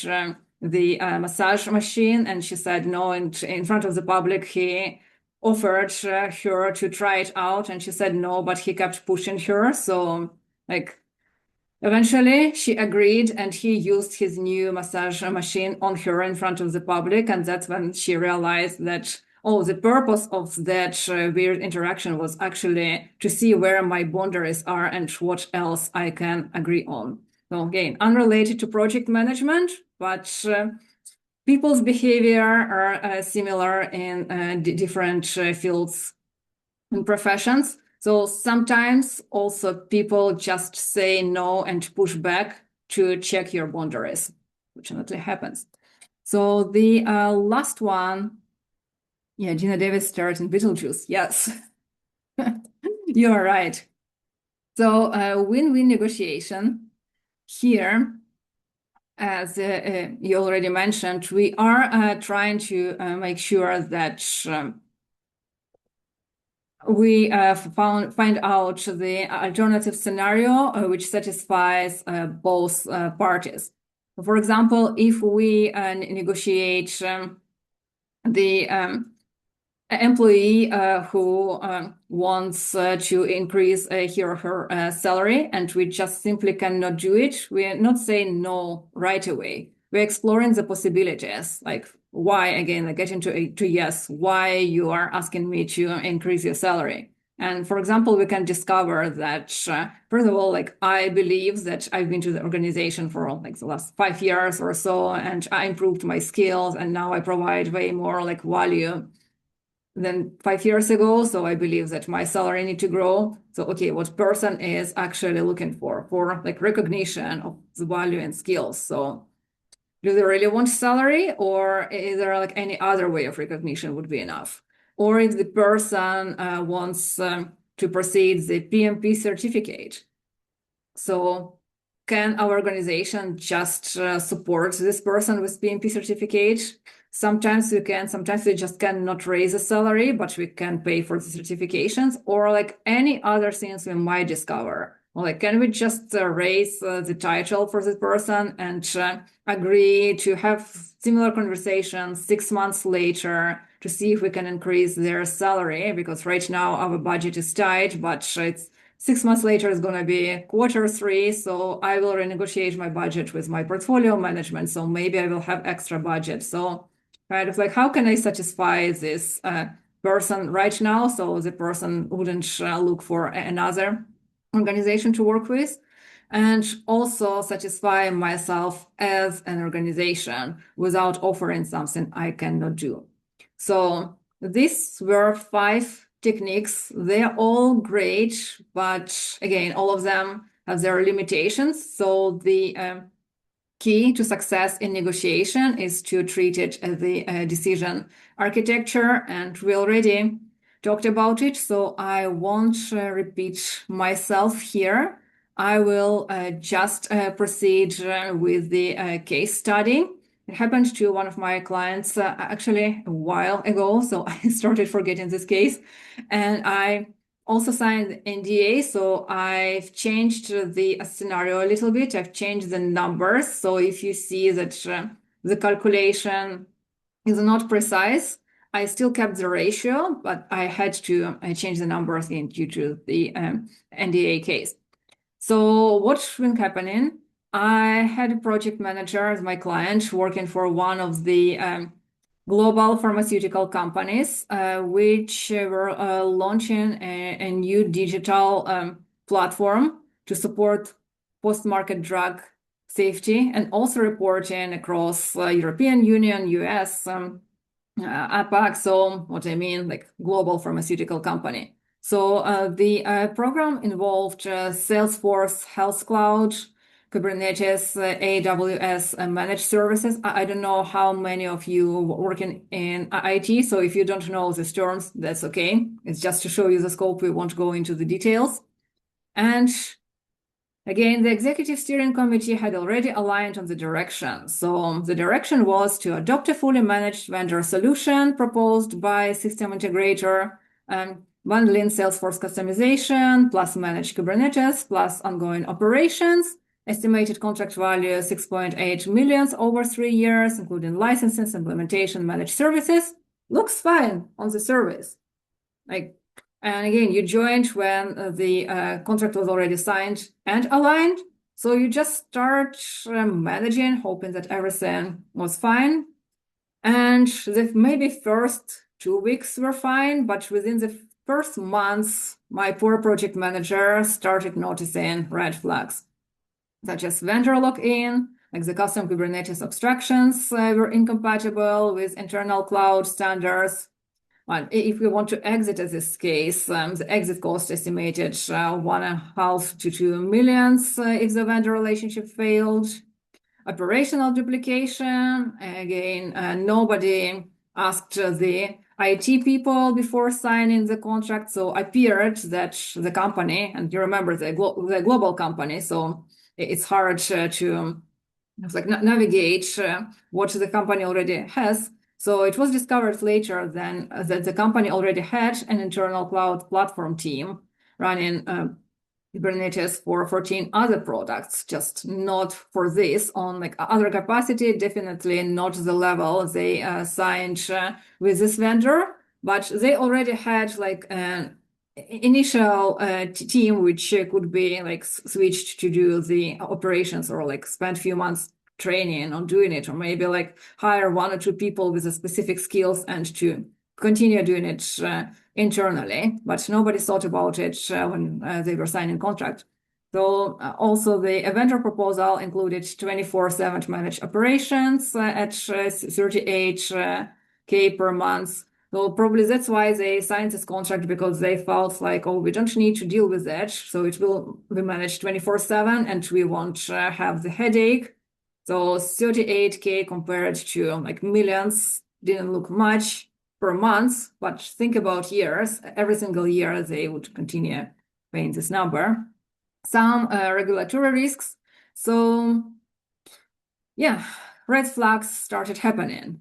the massage machine, and she said no. And in front of the public, he offered her to try it out, and she said no, but he kept pushing her. So like eventually she agreed, and he used his new massage machine on her in front of the public. And that's when she realized that, oh, the purpose of that weird interaction was actually to see where my boundaries are and what else I can agree on. So again, unrelated to project management, but people's behavior are similar in different fields and professions. So sometimes also people just say no and push back to check your boundaries, which definitely happens. So the last one, yeah, Gina Davis starred in Beetlejuice. Yes, you are right. So win-win negotiation here, as you already mentioned, we are trying to make sure that we find out the alternative scenario which satisfies both parties. For example, if we negotiate the employee who wants to increase his or her salary, and we just simply cannot do it, we're not saying no right away. We're exploring the possibilities, like why, again, like getting to yes, why you are asking me to increase your salary. And for example, we can discover that, first of all, like I believe that I've been to the organization for like the last 5 years or so, and I improved my skills, and now I provide way more like value than 5 years ago. So I believe that my salary need to grow. So, okay, what person is actually looking for like recognition of the value and skills. So do they really want salary, or is there like any other way of recognition would be enough? Or if the person wants to proceed the PMP certificate, so can our organization just support this person with PMP certificate? Sometimes we can, sometimes we just cannot raise a salary, but we can pay for the certifications, or like any other things we might discover. Or like, can we just raise the title for this person and agree to have similar conversations 6 months later to see if we can increase their salary? Because right now our budget is tight, but it's 6 months later is going to be quarter 3, so I will renegotiate my budget with my portfolio management. So maybe I will have extra budget. So kind of like, how can I satisfy this person right now so the person wouldn't look for another organization to work with? And also satisfy myself as an organization without offering something I cannot do. So these were 5 techniques. They're all great, but again, all of them have their limitations. So the key to success in negotiation is to treat it as the decision architecture, and we already talked about it, so I won't repeat myself here. I will just proceed with the case study. It happened to one of my clients actually a while ago, so I started forgetting this case, and I also signed NDA, so I've changed the scenario a little bit. I've changed the numbers. So if you see that the calculation is not precise, I still kept the ratio, but I had to change the numbers in due to the NDA case. So what's been happening? I had a project manager as my client working for one of the global pharmaceutical companies, which were launching a new digital platform to support post-market drug safety and also reporting across European Union, US, APAC. So what I mean, like global pharmaceutical company. So the program involved Salesforce Health Cloud, Kubernetes, AWS, managed services. I don't know how many of you working in IT, so if you don't know these terms, that's okay. It's just to show you the scope. We won't go into the details. And again, the executive steering committee had already aligned on the direction. So the direction was to adopt a fully managed vendor solution proposed by system integrator, bundling Salesforce customization, plus managed Kubernetes, plus ongoing operations. Estimated contract value 6.8 million over 3 years, including licenses, implementation, managed services. Looks fine on the service. Like, and again, you joined when the contract was already signed and aligned. So you just start managing, hoping that everything was fine. And the maybe first 2 weeks were fine, but within the first months, my poor project manager started noticing red flags, such as vendor login, like the custom Kubernetes abstractions were incompatible with internal cloud standards. Well, if we want to exit as this case, the exit cost estimated 1.5 to 2 million if the vendor relationship failed. Operational duplication, again, nobody asked the IT people before signing the contract, so appeared that the company, and you remember the global company, so it's hard to like navigate what the company already has. So it was discovered later then that the company already had an internal cloud platform team running Kubernetes for 14 other products, just not for this on like other capacity, definitely not the level they signed with this vendor, but they already had like an initial team which could be like switched to do the operations or like spend a few months training on doing it, or maybe like hire 1 or 2 people with the specific skills and to continue doing it internally, but nobody thought about it when they were signing contract. So also the vendor proposal included 24/7 managed operations at 38K per month, So probably that's why they signed this contract, because they felt like, oh, we don't need to deal with that. So it will be managed 24/7 and we won't have the headache. So 38K compared to like millions didn't look much per month, but think about years. Every single year they would continue paying this number. Some regulatory risks. So yeah, red flags started happening.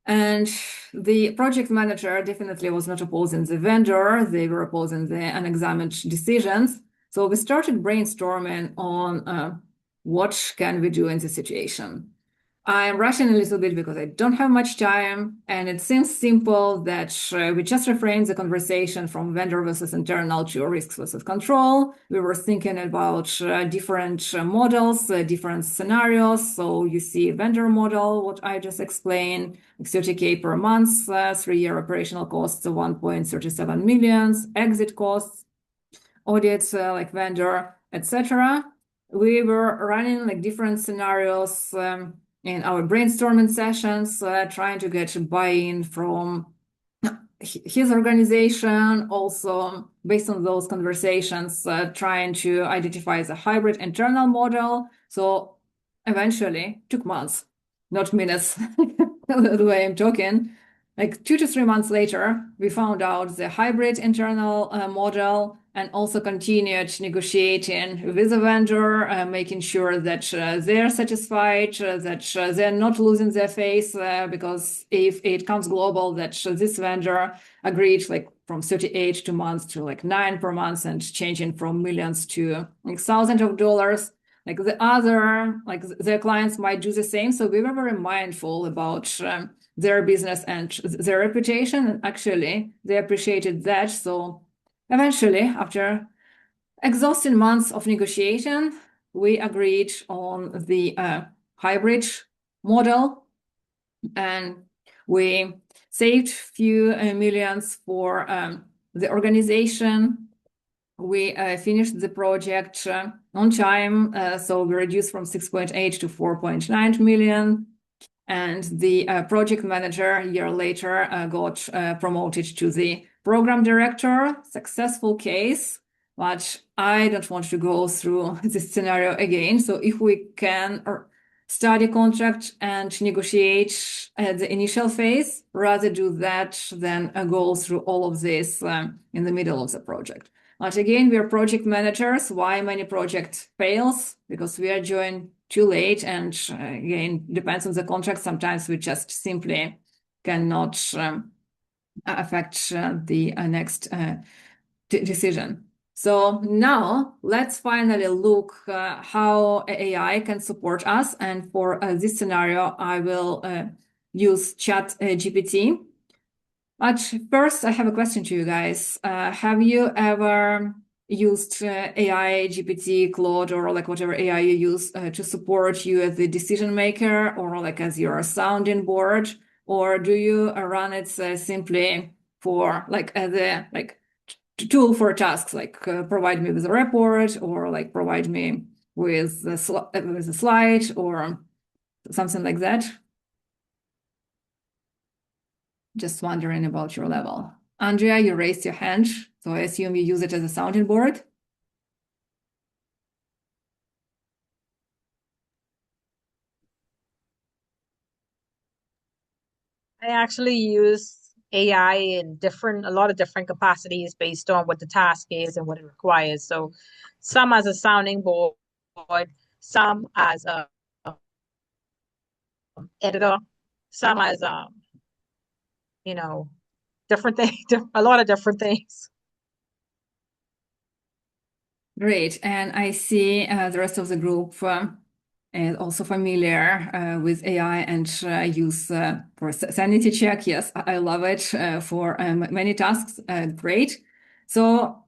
And the project manager definitely was not opposing the vendor, they were opposing the unexamined decisions. So we started brainstorming on what can we do in this situation. I'm rushing a little bit because I don't have much time, and it seems simple that we just reframe the conversation from vendor versus internal to risks versus control. We were thinking about different models, different scenarios. So you see vendor model, what I just explained, like 30K per month, 3-year operational costs, 1.37 million, exit costs, audits like vendor, etc. We were running like different scenarios in our brainstorming sessions, trying to get buy-in from his organization, also based on those conversations, trying to identify the hybrid internal model. So eventually took months, not minutes, the way I'm talking. Like 2 to 3 months later, we found out the hybrid internal model, and also continued negotiating with the vendor, making sure that they're satisfied, that they're not losing their face, because if it comes global, that this vendor agreed like from 38 to months to like 9 per month, and changing from millions to like thousands of dollars. Like the other, like their clients might do the same. So we were very mindful about their business and their reputation, and actually they appreciated that. So eventually, after exhausting months of negotiation, we agreed on the hybrid model, and we saved few millions for the organization. We finished the project on time, so we reduced from 6.8 to 4.9 million. And the project manager a year later got promoted to the program director. Successful case, but I don't want to go through this scenario again. So if we can study contract and negotiate at the initial phase, rather do that than go through all of this in the middle of the project. But again, we are project managers. Why many projects fails? Because we are joined too late, and again, depends on the contract. Sometimes we just simply cannot affect the next decision. So now let's finally look how AI can support us. And for this scenario, I will use Chat GPT. But first, I have a question to you guys. Have you ever used AI, GPT, Claude, or like whatever AI you use to support you as the decision maker, or like as your sounding board? Or do you run it simply for like as a tool for tasks, like provide me with a report, or like provide me with a slide or something like that? Just wondering about your level. Andrea, you raised your hand, so I assume you use it as a sounding board. I actually use AI in a lot of different capacities based on what the task is and what it requires. So some as a sounding board, some as a editor, some as you know, different things, a lot of different things. Great, and I see the rest of the group is also familiar with AI and use for sanity check. Yes, I love it for many tasks. Great. So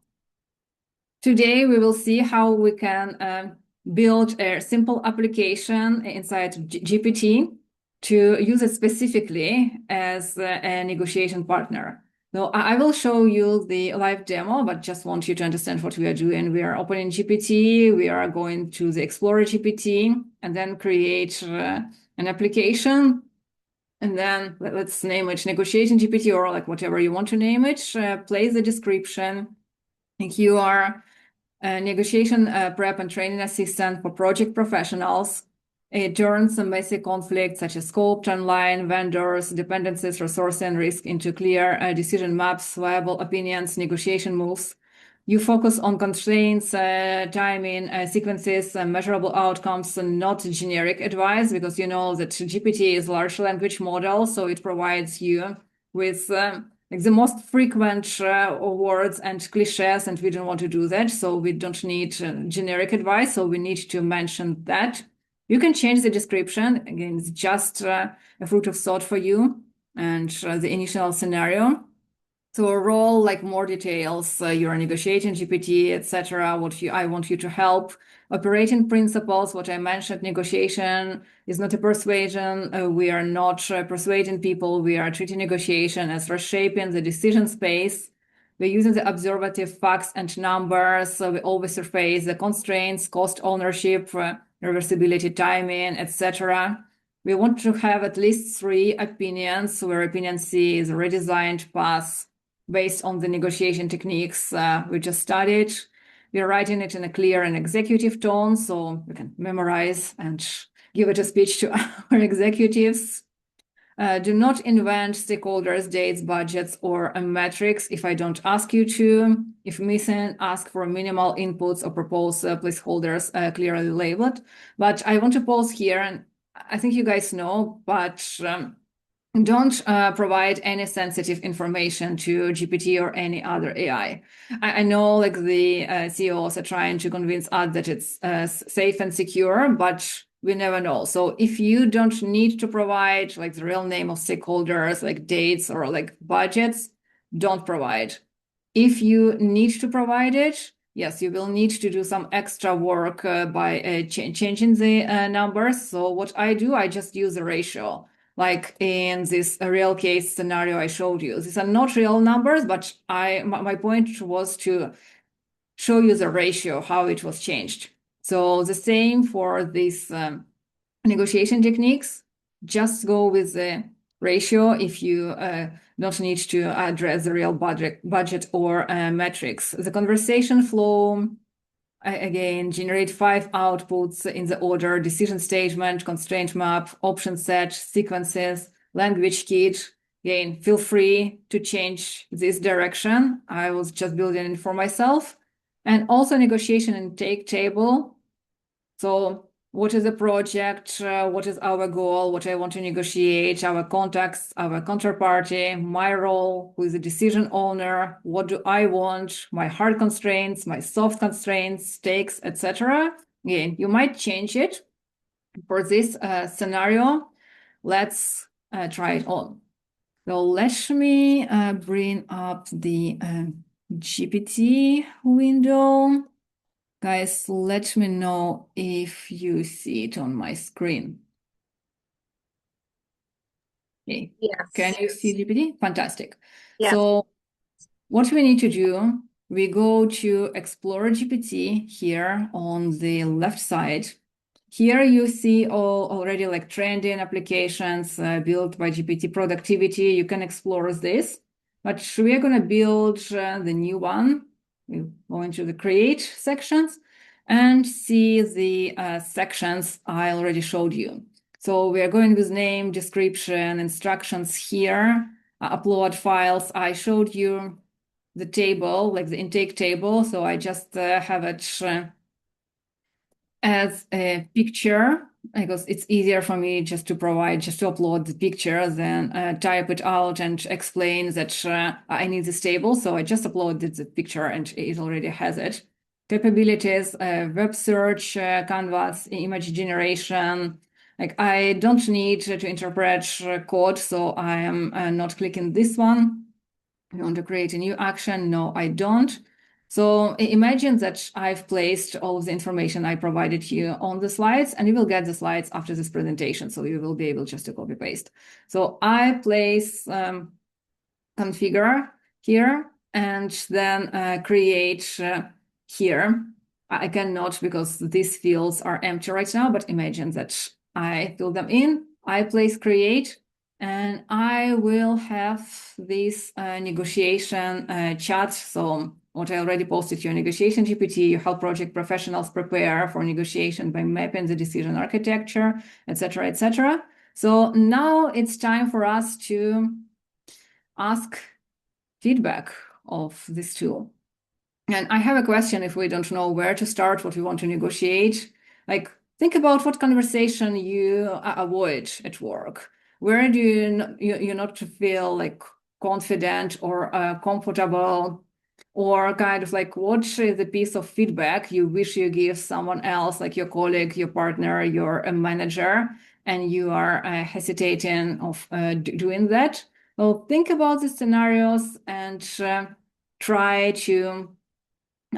today we will see how we can build a simple application inside GPT to use it specifically as a negotiation partner. So I will show you the live demo, but just want you to understand what we are doing. We are opening GPT, we are going to the Explorer GPT, and then create an application. and then let's name it negotiation GPT or like whatever you want to name it. Place the description. Like you are a negotiation prep and training assistant for project professionals. It turns some basic conflicts such as scope, timeline, vendors, dependencies, resource, and risk into clear decision maps, viable opinions, negotiation moves. You focus on constraints, timing, sequences, measurable outcomes, and not generic advice, because you know that GPT is large language model, so it provides you with like the most frequent words and cliches, and we don't want to do that. So we don't need generic advice. So we need to mention that. You can change the description. Again, it's just a fruit of thought for you and the initial scenario. So a role, like more details, you're negotiating GPT, etc. I want you to help. Operating principles, what I mentioned, negotiation is not a persuasion. We are not persuading people. We are treating negotiation as reshaping the decision space. We're using the observative facts and numbers. So we always surface the constraints, cost ownership, reversibility, timing, etc. We want to have at least 3 opinions, where opinion C is a redesigned path based on the negotiation techniques we just studied. We're writing it in a clear and executive tone, so we can memorize and give it a speech to our executives. Do not invent stakeholders, dates, budgets, or metrics if I don't ask you to. If missing, ask for minimal inputs or propose placeholders clearly labeled. But I want to pause here, and I think you guys know, but don't provide any sensitive information to GPT or any other AI. I know like the CEOs are trying to convince us that it's safe and secure, but we never know. So if you don't need to provide like the real name of stakeholders, like dates or like budgets, don't provide. If you need to provide it, yes, you will need to do some extra work by changing the numbers. So what I do, I just use a ratio. Like in this real case scenario I showed you. These are not real numbers, but my point was to show you the ratio, how it was changed. So the same for these negotiation techniques. Just go with the ratio if you don't need to address the real budget or metrics. The conversation flow, again, generate 5 outputs in the order: decision statement, constraint map, option set, sequences, language kit. Again, feel free to change this direction. I was just building it for myself. And also negotiation intake table. So what is the project? What is our goal? What I want to negotiate? Our contacts, our counterparty, my role, who is the decision owner? What do I want? My hard constraints, my soft constraints, stakes, etc. Again, you might change it for this scenario. Let's try it on. So let me bring up the GPT window. Guys, let me know if you see it on my screen. Okay. Yes. Can you see GPT? Fantastic. Yes. So what we need to do, we go to Explore GPT here on the left side. Here you see already like trending applications built by GPT productivity. You can explore this, but we are going to build the new one. We go into the create sections and see the sections I already showed you. So we are going with name, description, instructions here, upload files. I showed you the table, like the intake table. So I just have it as a picture, because it's easier for me just to upload the picture than type it out and explain that I need this table. So I just uploaded the picture and it already has it. Capabilities, web search, canvas, image generation. Like I don't need to interpret code, so I am not clicking this one. I want to create a new action. No, I don't. So imagine that I've placed all of the information I provided you on the slides, and you will get the slides after this presentation. So you will be able just to copy paste. So I place configure here and then create here. I cannot because these fields are empty right now, but imagine that I fill them in. I place create And I will have this negotiation chat. So what I already posted to your negotiation GPT, you help project professionals prepare for negotiation by mapping the decision architecture, etc., etc. So now it's time for us to ask feedback of this tool. And I have a question if we don't know where to start, what we want to negotiate. Like, think about what conversation you avoid at work. Where do you not feel like confident or comfortable, or kind of like what is the piece of feedback you wish you give someone else, like your colleague, your partner, your manager, and you are hesitating of doing that? Well, think about the scenarios and try to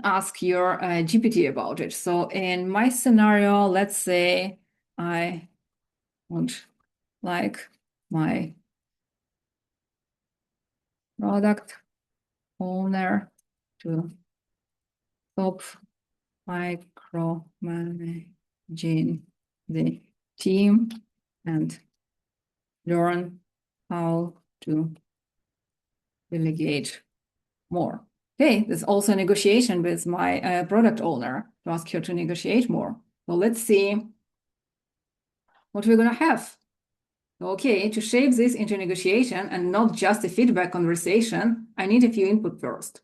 ask your GPT about it. So in my scenario, let's say I would like my product owner to stop micromanaging the team and learn how to delegate more. Okay, there's also a negotiation with my product owner to ask her to negotiate more. So let's see what we're going to have. Okay, to shape this into negotiation and not just a feedback conversation, I need a few input first.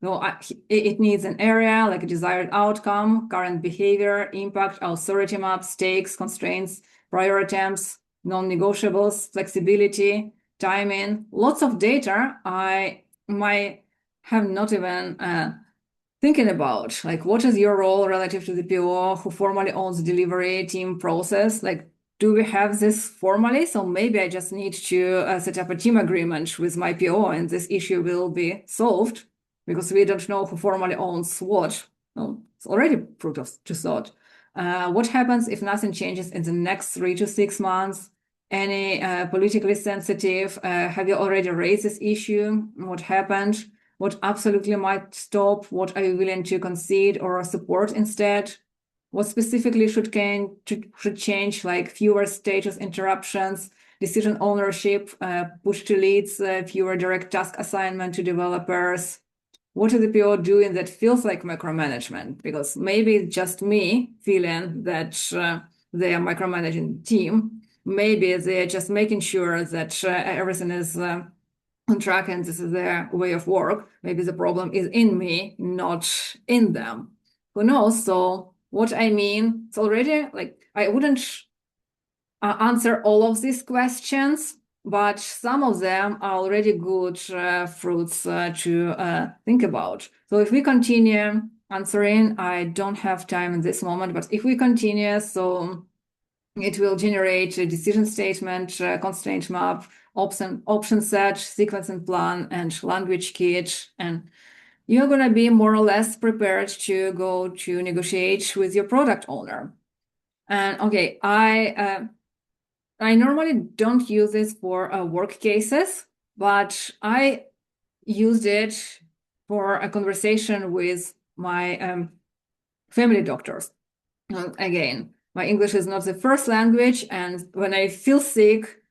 So it needs an area, like a desired outcome, current behavior, impact, authority map, stakes, constraints, prior attempts, non-negotiables, flexibility, timing, lots of data I might have not even thinking about. Like, what is your role relative to the PO who formally owns the delivery team process? Like, do we have this formally? So maybe I just need to set up a team agreement with my PO and this issue will be solved because we don't know who formally owns what. Well, it's already proved to thought. What happens if nothing changes in the next 3 to 6 months? Any politically sensitive? Have you already raised this issue? What happened? What absolutely might stop? What are you willing to concede or support instead? What specifically should change, like fewer status interruptions, decision ownership, push to leads, fewer direct task assignment to developers? What is the PO doing that feels like micromanagement? Because maybe it's just me feeling that they are micromanaging the team. Maybe they're just making sure that everything is on track and this is their way of work. Maybe the problem is in me, not in them. Who knows? So what I mean, it's already like I wouldn't answer all of these questions, but some of them are already good fruits to think about. So if we continue answering, I don't have time in this moment, but if we continue, so it will generate a decision statement, constraint map, option set, sequence and plan, and language kit. And you're going to be more or less prepared to go to negotiate with your product owner. And okay, I normally don't use this for work cases, but I used it for a conversation with my family doctors. Again, my English is not the first language, and when I feel sick,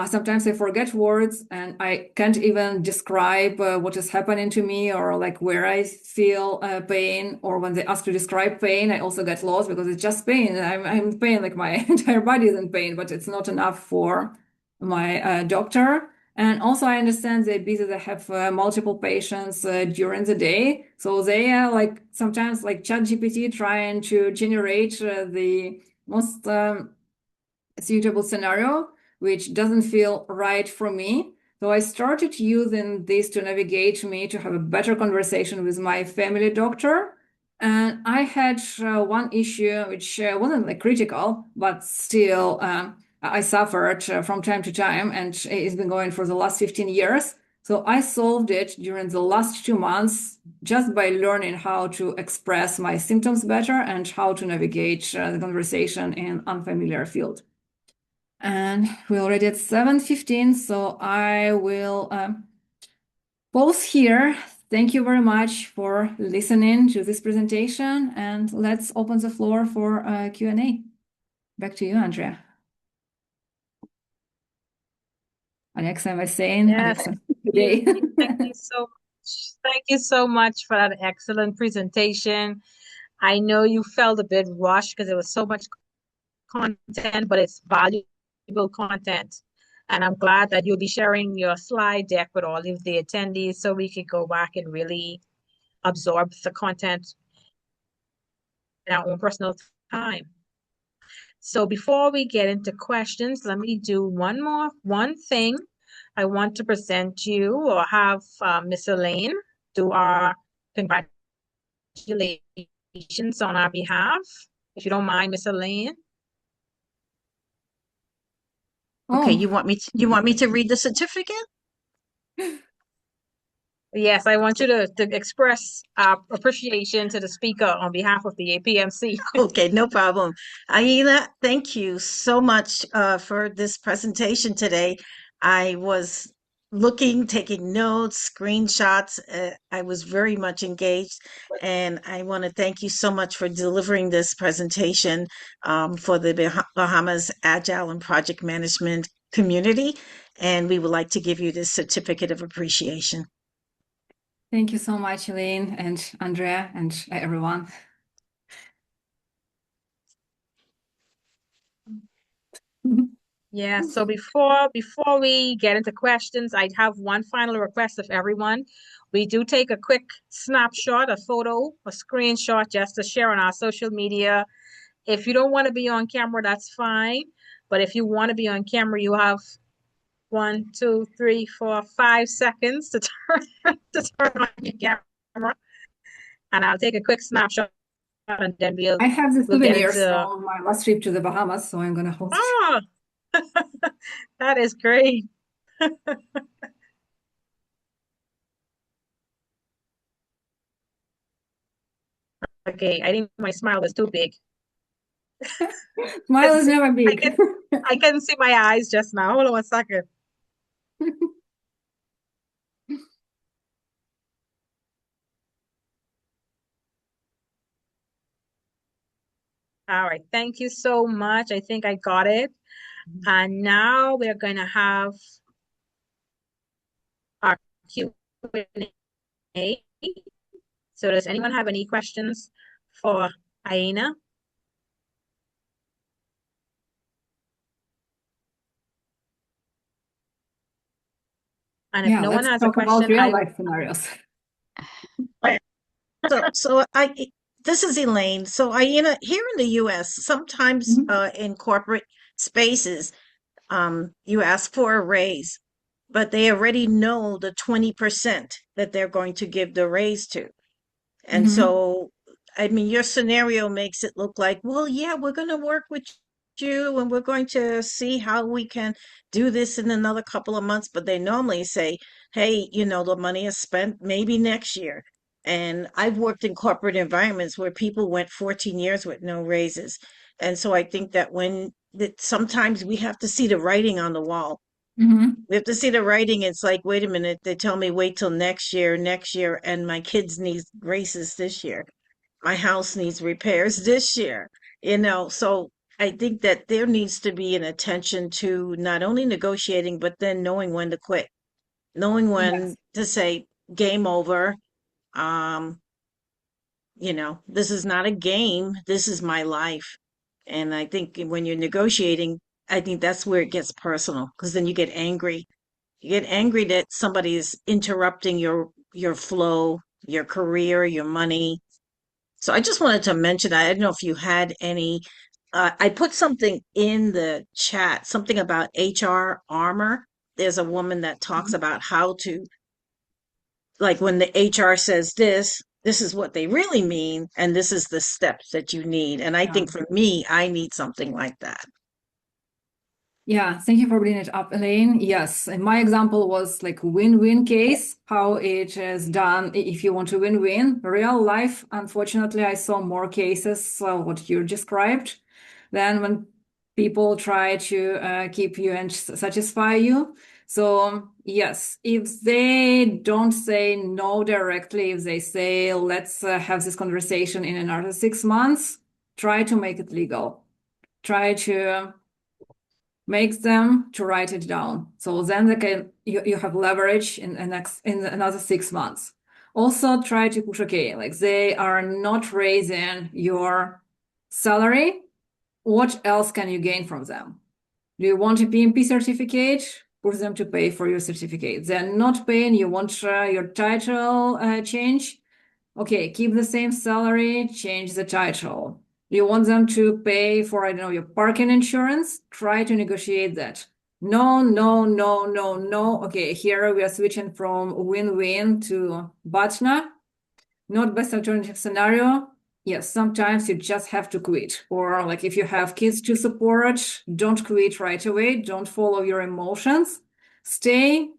sometimes I forget words and I can't even describe what is happening to me or like where I feel pain. Or when they ask to describe pain, I also get lost because it's just pain. I'm in pain, like my entire body is in pain, but it's not enough for my doctor. And also, I understand they're busy. They have multiple patients during the day, so they are like sometimes like ChatGPT trying to generate the most suitable scenario, which doesn't feel right for me. So I started using this to navigate me to have a better conversation with my family doctor. And I had one issue which wasn't like critical, but still I suffered from time to time, and it's been going for the last 15 years. So I solved it during the last 2 months just by learning how to express my symptoms better and how to navigate the conversation in unfamiliar field. And we're already at 7:15, so I will pause here. Thank you very much for listening to this presentation, and let's open the floor for Q&A. Back to you, Andrea. Alexa, am I saying? Yes, Alexa, today. thank you so much. Thank you so much for that excellent presentation. I know you felt a bit rushed because there was so much content, but it's valuable content. And I'm glad that you'll be sharing your slide deck with all of the attendees so we can go back and really absorb the content in our own personal time. So before we get into questions, let me do one thing. I want to present you or have Miss Elaine do our congratulations on our behalf. If you don't mind, Miss Elaine. Okay, Oh, you want me to read the certificate? Yes, I want you to express appreciation to the speaker on behalf of the APMC. Okay, no problem. Aina, thank you so much for this presentation today. I was looking, taking notes, screenshots. I was very much engaged, and I want to thank you so much for delivering this presentation for the Bahamas Agile and Project Management community. And we would like to give you this certificate of appreciation. thank you so much, Elaine and Andrea and everyone. Yeah, so before we get into questions, I'd have one final request of everyone. We do take a quick snapshot, a photo, a screenshot just to share on our social media. If you don't want to be on camera, that's fine. But if you want to be on camera, you have 1, 2, 3, 4, 5 seconds to turn on your camera. And I'll take a quick snapshot and then I have the we'll get souvenirs into from my last trip to the Bahamas, so I'm gonna hold it. oh that is great. Okay, I think my smile was too big. Smile is never I big. can I can see my eyes just now. Hold on 1 second. All right, thank you so much. I think I got it. And now we're going to have our Q&A. So does anyone have any questions for Aina? And if Yeah, no one let's has a talk about question, real life scenarios. So this is Elaine. So here in the US, sometimes Mhm. in corporate spaces, you ask for a raise, but they already know the 20% that they're going to give the raise to. And Mhm. so, I mean, your scenario makes it look like, well, yeah, we're going to work with you and we're going to see how we can do this in another couple of months. But they normally say, hey, the money is spent maybe next year. And I've worked in corporate environments where people went 14 years with no raises. And so I think that sometimes we have to see the writing on the wall. Mhm. We have to see the writing. It's like, wait a minute, they tell me wait till next year, and my kids need braces this year. My house needs repairs this year, So I think that there needs to be an attention to not only negotiating, but then knowing when to quit, knowing when Yes. to say game over. Um, this is not a game. This is my life. And I think when you're negotiating, I think that's where it gets personal because then you get angry. You get angry that somebody is interrupting your flow, your career, your money. So I just wanted to mention that. I don't know if you had any. I put something in the chat, something about HR armor. There's a woman that talks Mhm. about how to, like when the HR says this is what they really mean, and this is the steps that you need. And I Yeah. think for me, I need something like that. Yeah, thank you for bringing it up, Elaine. Yes, and my example was like win-win case, how it is done if you want to win-win. Real life, unfortunately, I saw more cases, what you described, than when people try to keep you and satisfy you. So, yes, if they don't say no directly, if they say, let's have this conversation in another 6 months, try to make it legal. Try to Make them to write it down. So then you have leverage in another 6 months. Also try to push, okay, like they are not raising your salary. What else can you gain from them? Do you want a PMP certificate? Push them to pay for your certificate. They're not paying, you want your title change? Okay, keep the same salary, change the title. You want them to pay for, I don't know, your parking insurance? Try to negotiate that. No, no, no, no, no. Okay, here we are switching from win-win to BATNA. Not best alternative scenario. Yes, sometimes you just have to quit. Or like if you have kids to support, don't quit right away. Don't follow your emotions. Stay,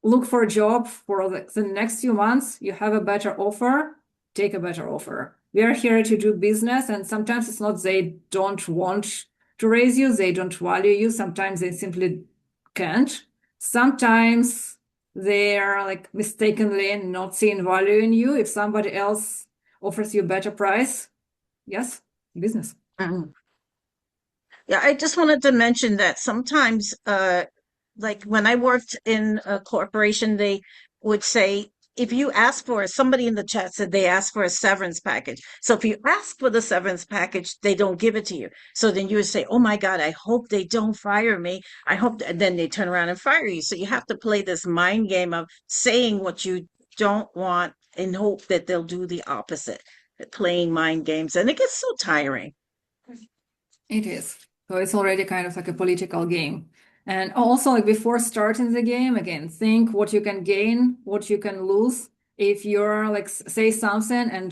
look for a job for the next few months. You have a better offer, take a better offer. We are here to do business, and sometimes it's not they don't want to raise you, they don't value you. Sometimes they simply can't. Sometimes they are like mistakenly not seeing value in you. If somebody else offers you a better price, yes, business. Mhm. Yeah, I just wanted to mention that sometimes, like when I worked in a corporation, they would say, if you ask for, somebody in the chat said they ask for a severance package. So if you ask for the severance package, they don't give it to you. So then you would say, oh my God, I hope they don't fire me. I hope, and then they turn around and fire you. So you have to play this mind game of saying what you don't want and hope that they'll do the opposite, playing mind games. And it gets so tiring. It is. So it's already kind of like a political game. And also, like before starting the game, again, think what you can gain, what you can lose. If you're like say something and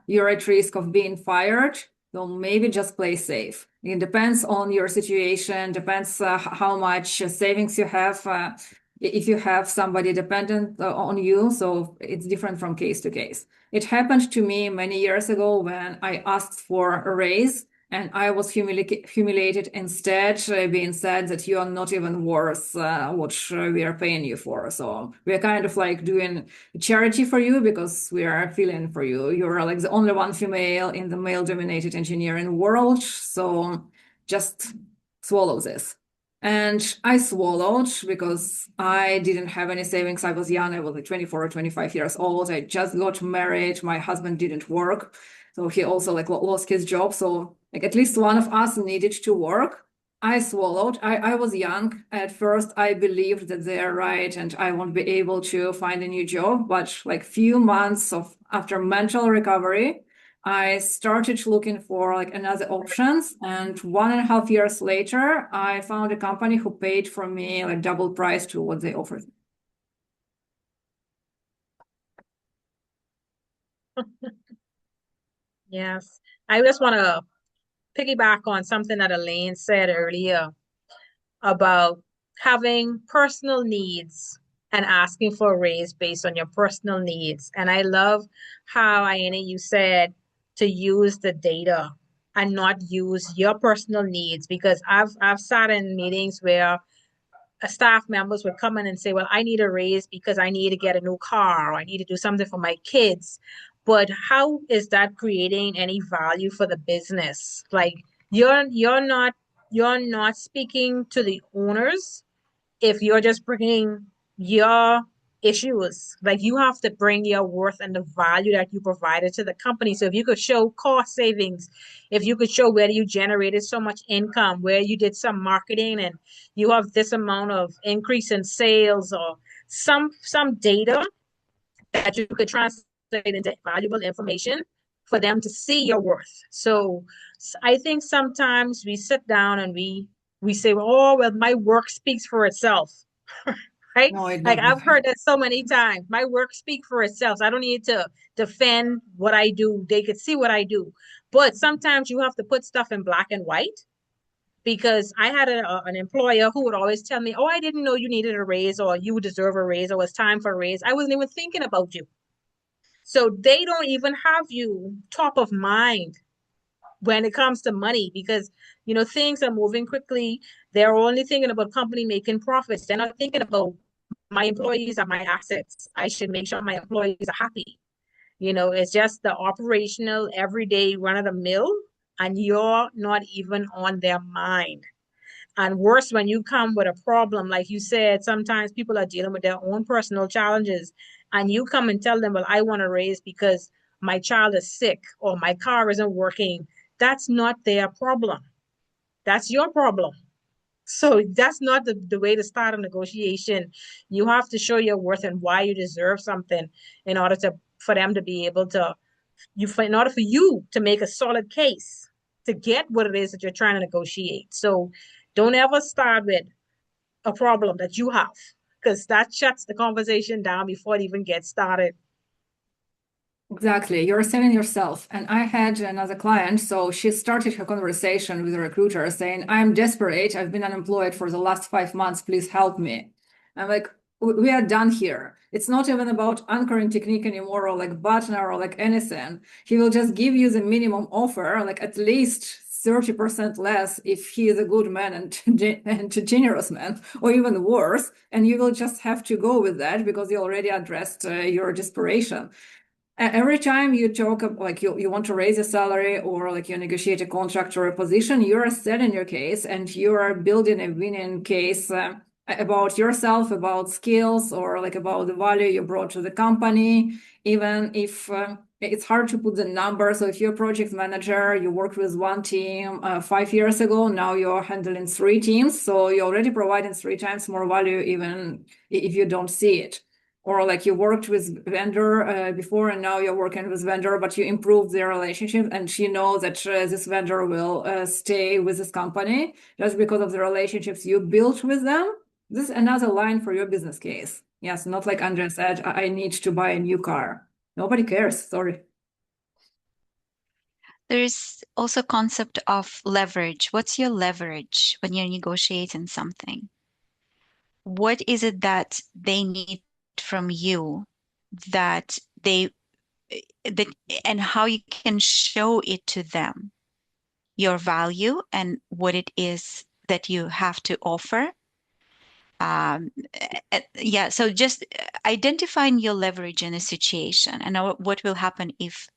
you're at risk of being fired, so maybe just play safe. It depends on your situation, depends how much savings you have. If you have somebody dependent on you, so it's different from case to case. It happened to me many years ago when I asked for a raise and I was humiliated instead, being said that you are not even worth what we are paying you for. So we are kind of like doing charity for you because we are feeling for you. You're like the only one female in the male-dominated engineering world. So just swallow this. And I swallowed because I didn't have any savings. I was young. I was like 24 or 25 years old. I just got married. My husband didn't work. So he also like lost his job. So like at least one of us needed to work. I swallowed. I was young. At first, I believed that they're right and I won't be able to find a new job. But like few months of after mental recovery, I started looking for like another options. And 1.5 years later, I found a company who paid for me like double price to what they offered. Yes. I just want to piggyback on something that Elaine said earlier about having personal needs and asking for a raise based on your personal needs. And I love how, Aina, you said to use the data and not use your personal needs, because I've sat in meetings where staff members would come in and say, well, I need a raise because I need to get a new car or I need to do something for my kids. But how is that creating any value for the business? Like you're not speaking to the owners if you're just bringing your issues. Like you have to bring your worth and the value that you provided to the company. So if you could show cost savings, if you could show where you generated so much income, where you did some marketing and you have this amount of increase in sales, or some data that you could translate into valuable information for them to see your worth. So I think sometimes we sit down and we say, oh, well, my work speaks for itself. Right? No, it Like doesn't. I've heard that so many times. My work speaks for itself. So I don't need to defend what I do. They could see what I do. But sometimes you have to put stuff in black and white, because I had an employer who would always tell me, oh, I didn't know you needed a raise or you deserve a raise or it's time for a raise. I wasn't even thinking about you. So they don't even have you top of mind when it comes to money, because things are moving quickly. They're only thinking about company making profits. They're not thinking about my employees are my assets. I should make sure my employees are happy. It's just the operational everyday run of the mill, and you're not even on their mind. And worse, when you come with a problem, like you said, sometimes people are dealing with their own personal challenges, and you come and tell them, well, I want to raise because my child is sick or my car isn't working. That's not their problem. That's your problem. So that's not the way to start a negotiation. You have to show your worth and why you deserve something in order to for them to be able to in order for you to make a solid case to get what it is that you're trying to negotiate. So don't ever start with a problem that you have, because that shuts the conversation down before it even gets started. Exactly. You're selling yourself. And I had another client, so she started her conversation with a recruiter saying, I'm desperate. I've been unemployed for the last 5 months. Please help me. I'm like, we are done here. It's not even about anchoring technique anymore, or like Butner or like anything. He will just give you the minimum offer, like at least 30% less if he is a good man and generous man, or even worse. And you will just have to go with that because you already addressed your desperation. Every time you talk like you want to raise a salary or like you negotiate a contract or a position, you're selling your case and you are building a winning case about yourself, about skills, or like about the value you brought to the company, even if it's hard to put the number. So if you're a project manager, you worked with one team 5 years ago, now you're handling three teams. So you're already providing three times more value, even if you don't see it. Or like you worked with vendor before and now you're working with vendor, but you improve their relationship and you know that this vendor will stay with this company just because of the relationships you built with them. This is another line for your business case. Yes, not like Andrea said, I need to buy a new car. Nobody cares, sorry. There's also concept of leverage. What's your leverage when you're negotiating something? What is it that they need from you that they that and how you can show it to them, your value and what it is that you have to offer. Yeah, so just identifying your leverage in a situation and what will happen if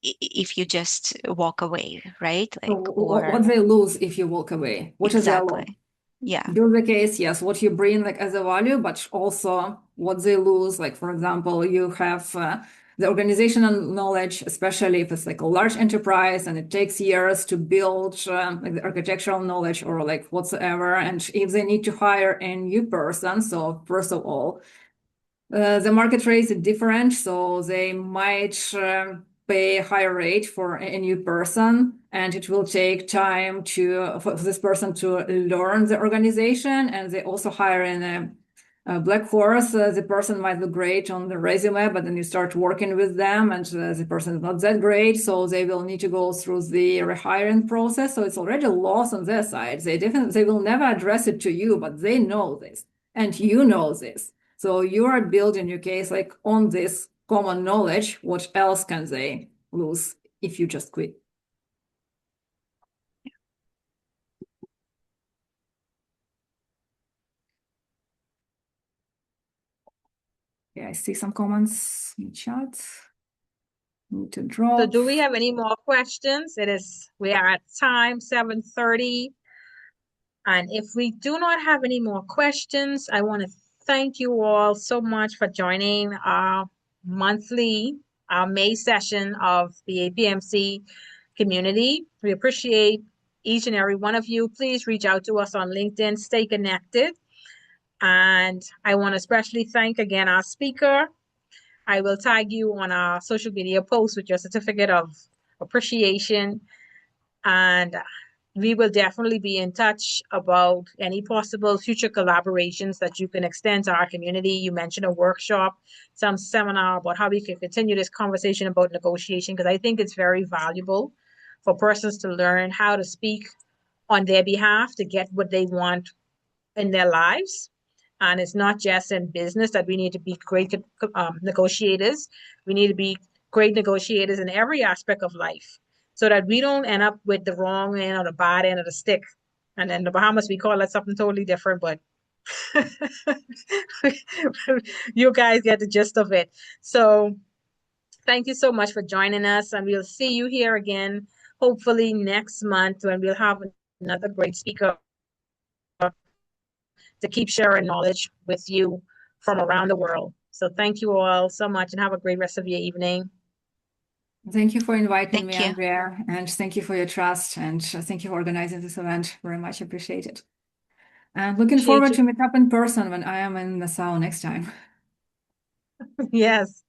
you just walk away, right? So Like, or what they lose if you walk away? What is their loss? exactly. Yeah. Build the case, yes, what you bring like as a value, but also what they lose. Like, for example, you have the organizational knowledge, especially if it's like a large enterprise and it takes years to build like the architectural knowledge or like whatsoever. And if they need to hire a new person, so first of all, the market rate is different, so they might pay a higher rate for a new person, and it will take time for this person to learn the organization. And they also hire in a black horse. The person might look great on the resume, but then you start working with them, and the person is not that great, so they will need to go through the rehiring process. So it's already a loss on their side. They will never address it to you, but they know this, and you know this. So you are building your case like on this common knowledge. What else can they lose if you just quit? Yeah, I see some comments in chat. Need to drop. So do we have any more questions? We are at time 7:30. And if we do not have any more questions, I want to thank you all so much for joining our May session of the APMC community. We appreciate each and every one of you. Please reach out to us on LinkedIn, stay connected. And I want to especially thank again our speaker. I will tag you on our social media post with your certificate of appreciation. And we will definitely be in touch about any possible future collaborations that you can extend to our community. You mentioned a workshop, some seminar about how we can continue this conversation about negotiation, because I think it's very valuable for persons to learn how to speak on their behalf to get what they want in their lives. And it's not just in business that we need to be great negotiators. We need to be great negotiators in every aspect of life so that we don't end up with the wrong end or the bad end of the stick. And in the Bahamas, we call that something totally different, but you guys get the gist of it. So thank you so much for joining us. And we'll see you here again, hopefully next month when we'll have another great speaker to keep sharing knowledge with you from around the world. So thank you all so much and have a great rest of your evening. Thank you for inviting me, Thank you. Andrea, and thank you for your trust, and thank you for organizing this event. Very much appreciated. And looking Appreciate forward you. to meet up in person when I am in Nassau next time. Yes.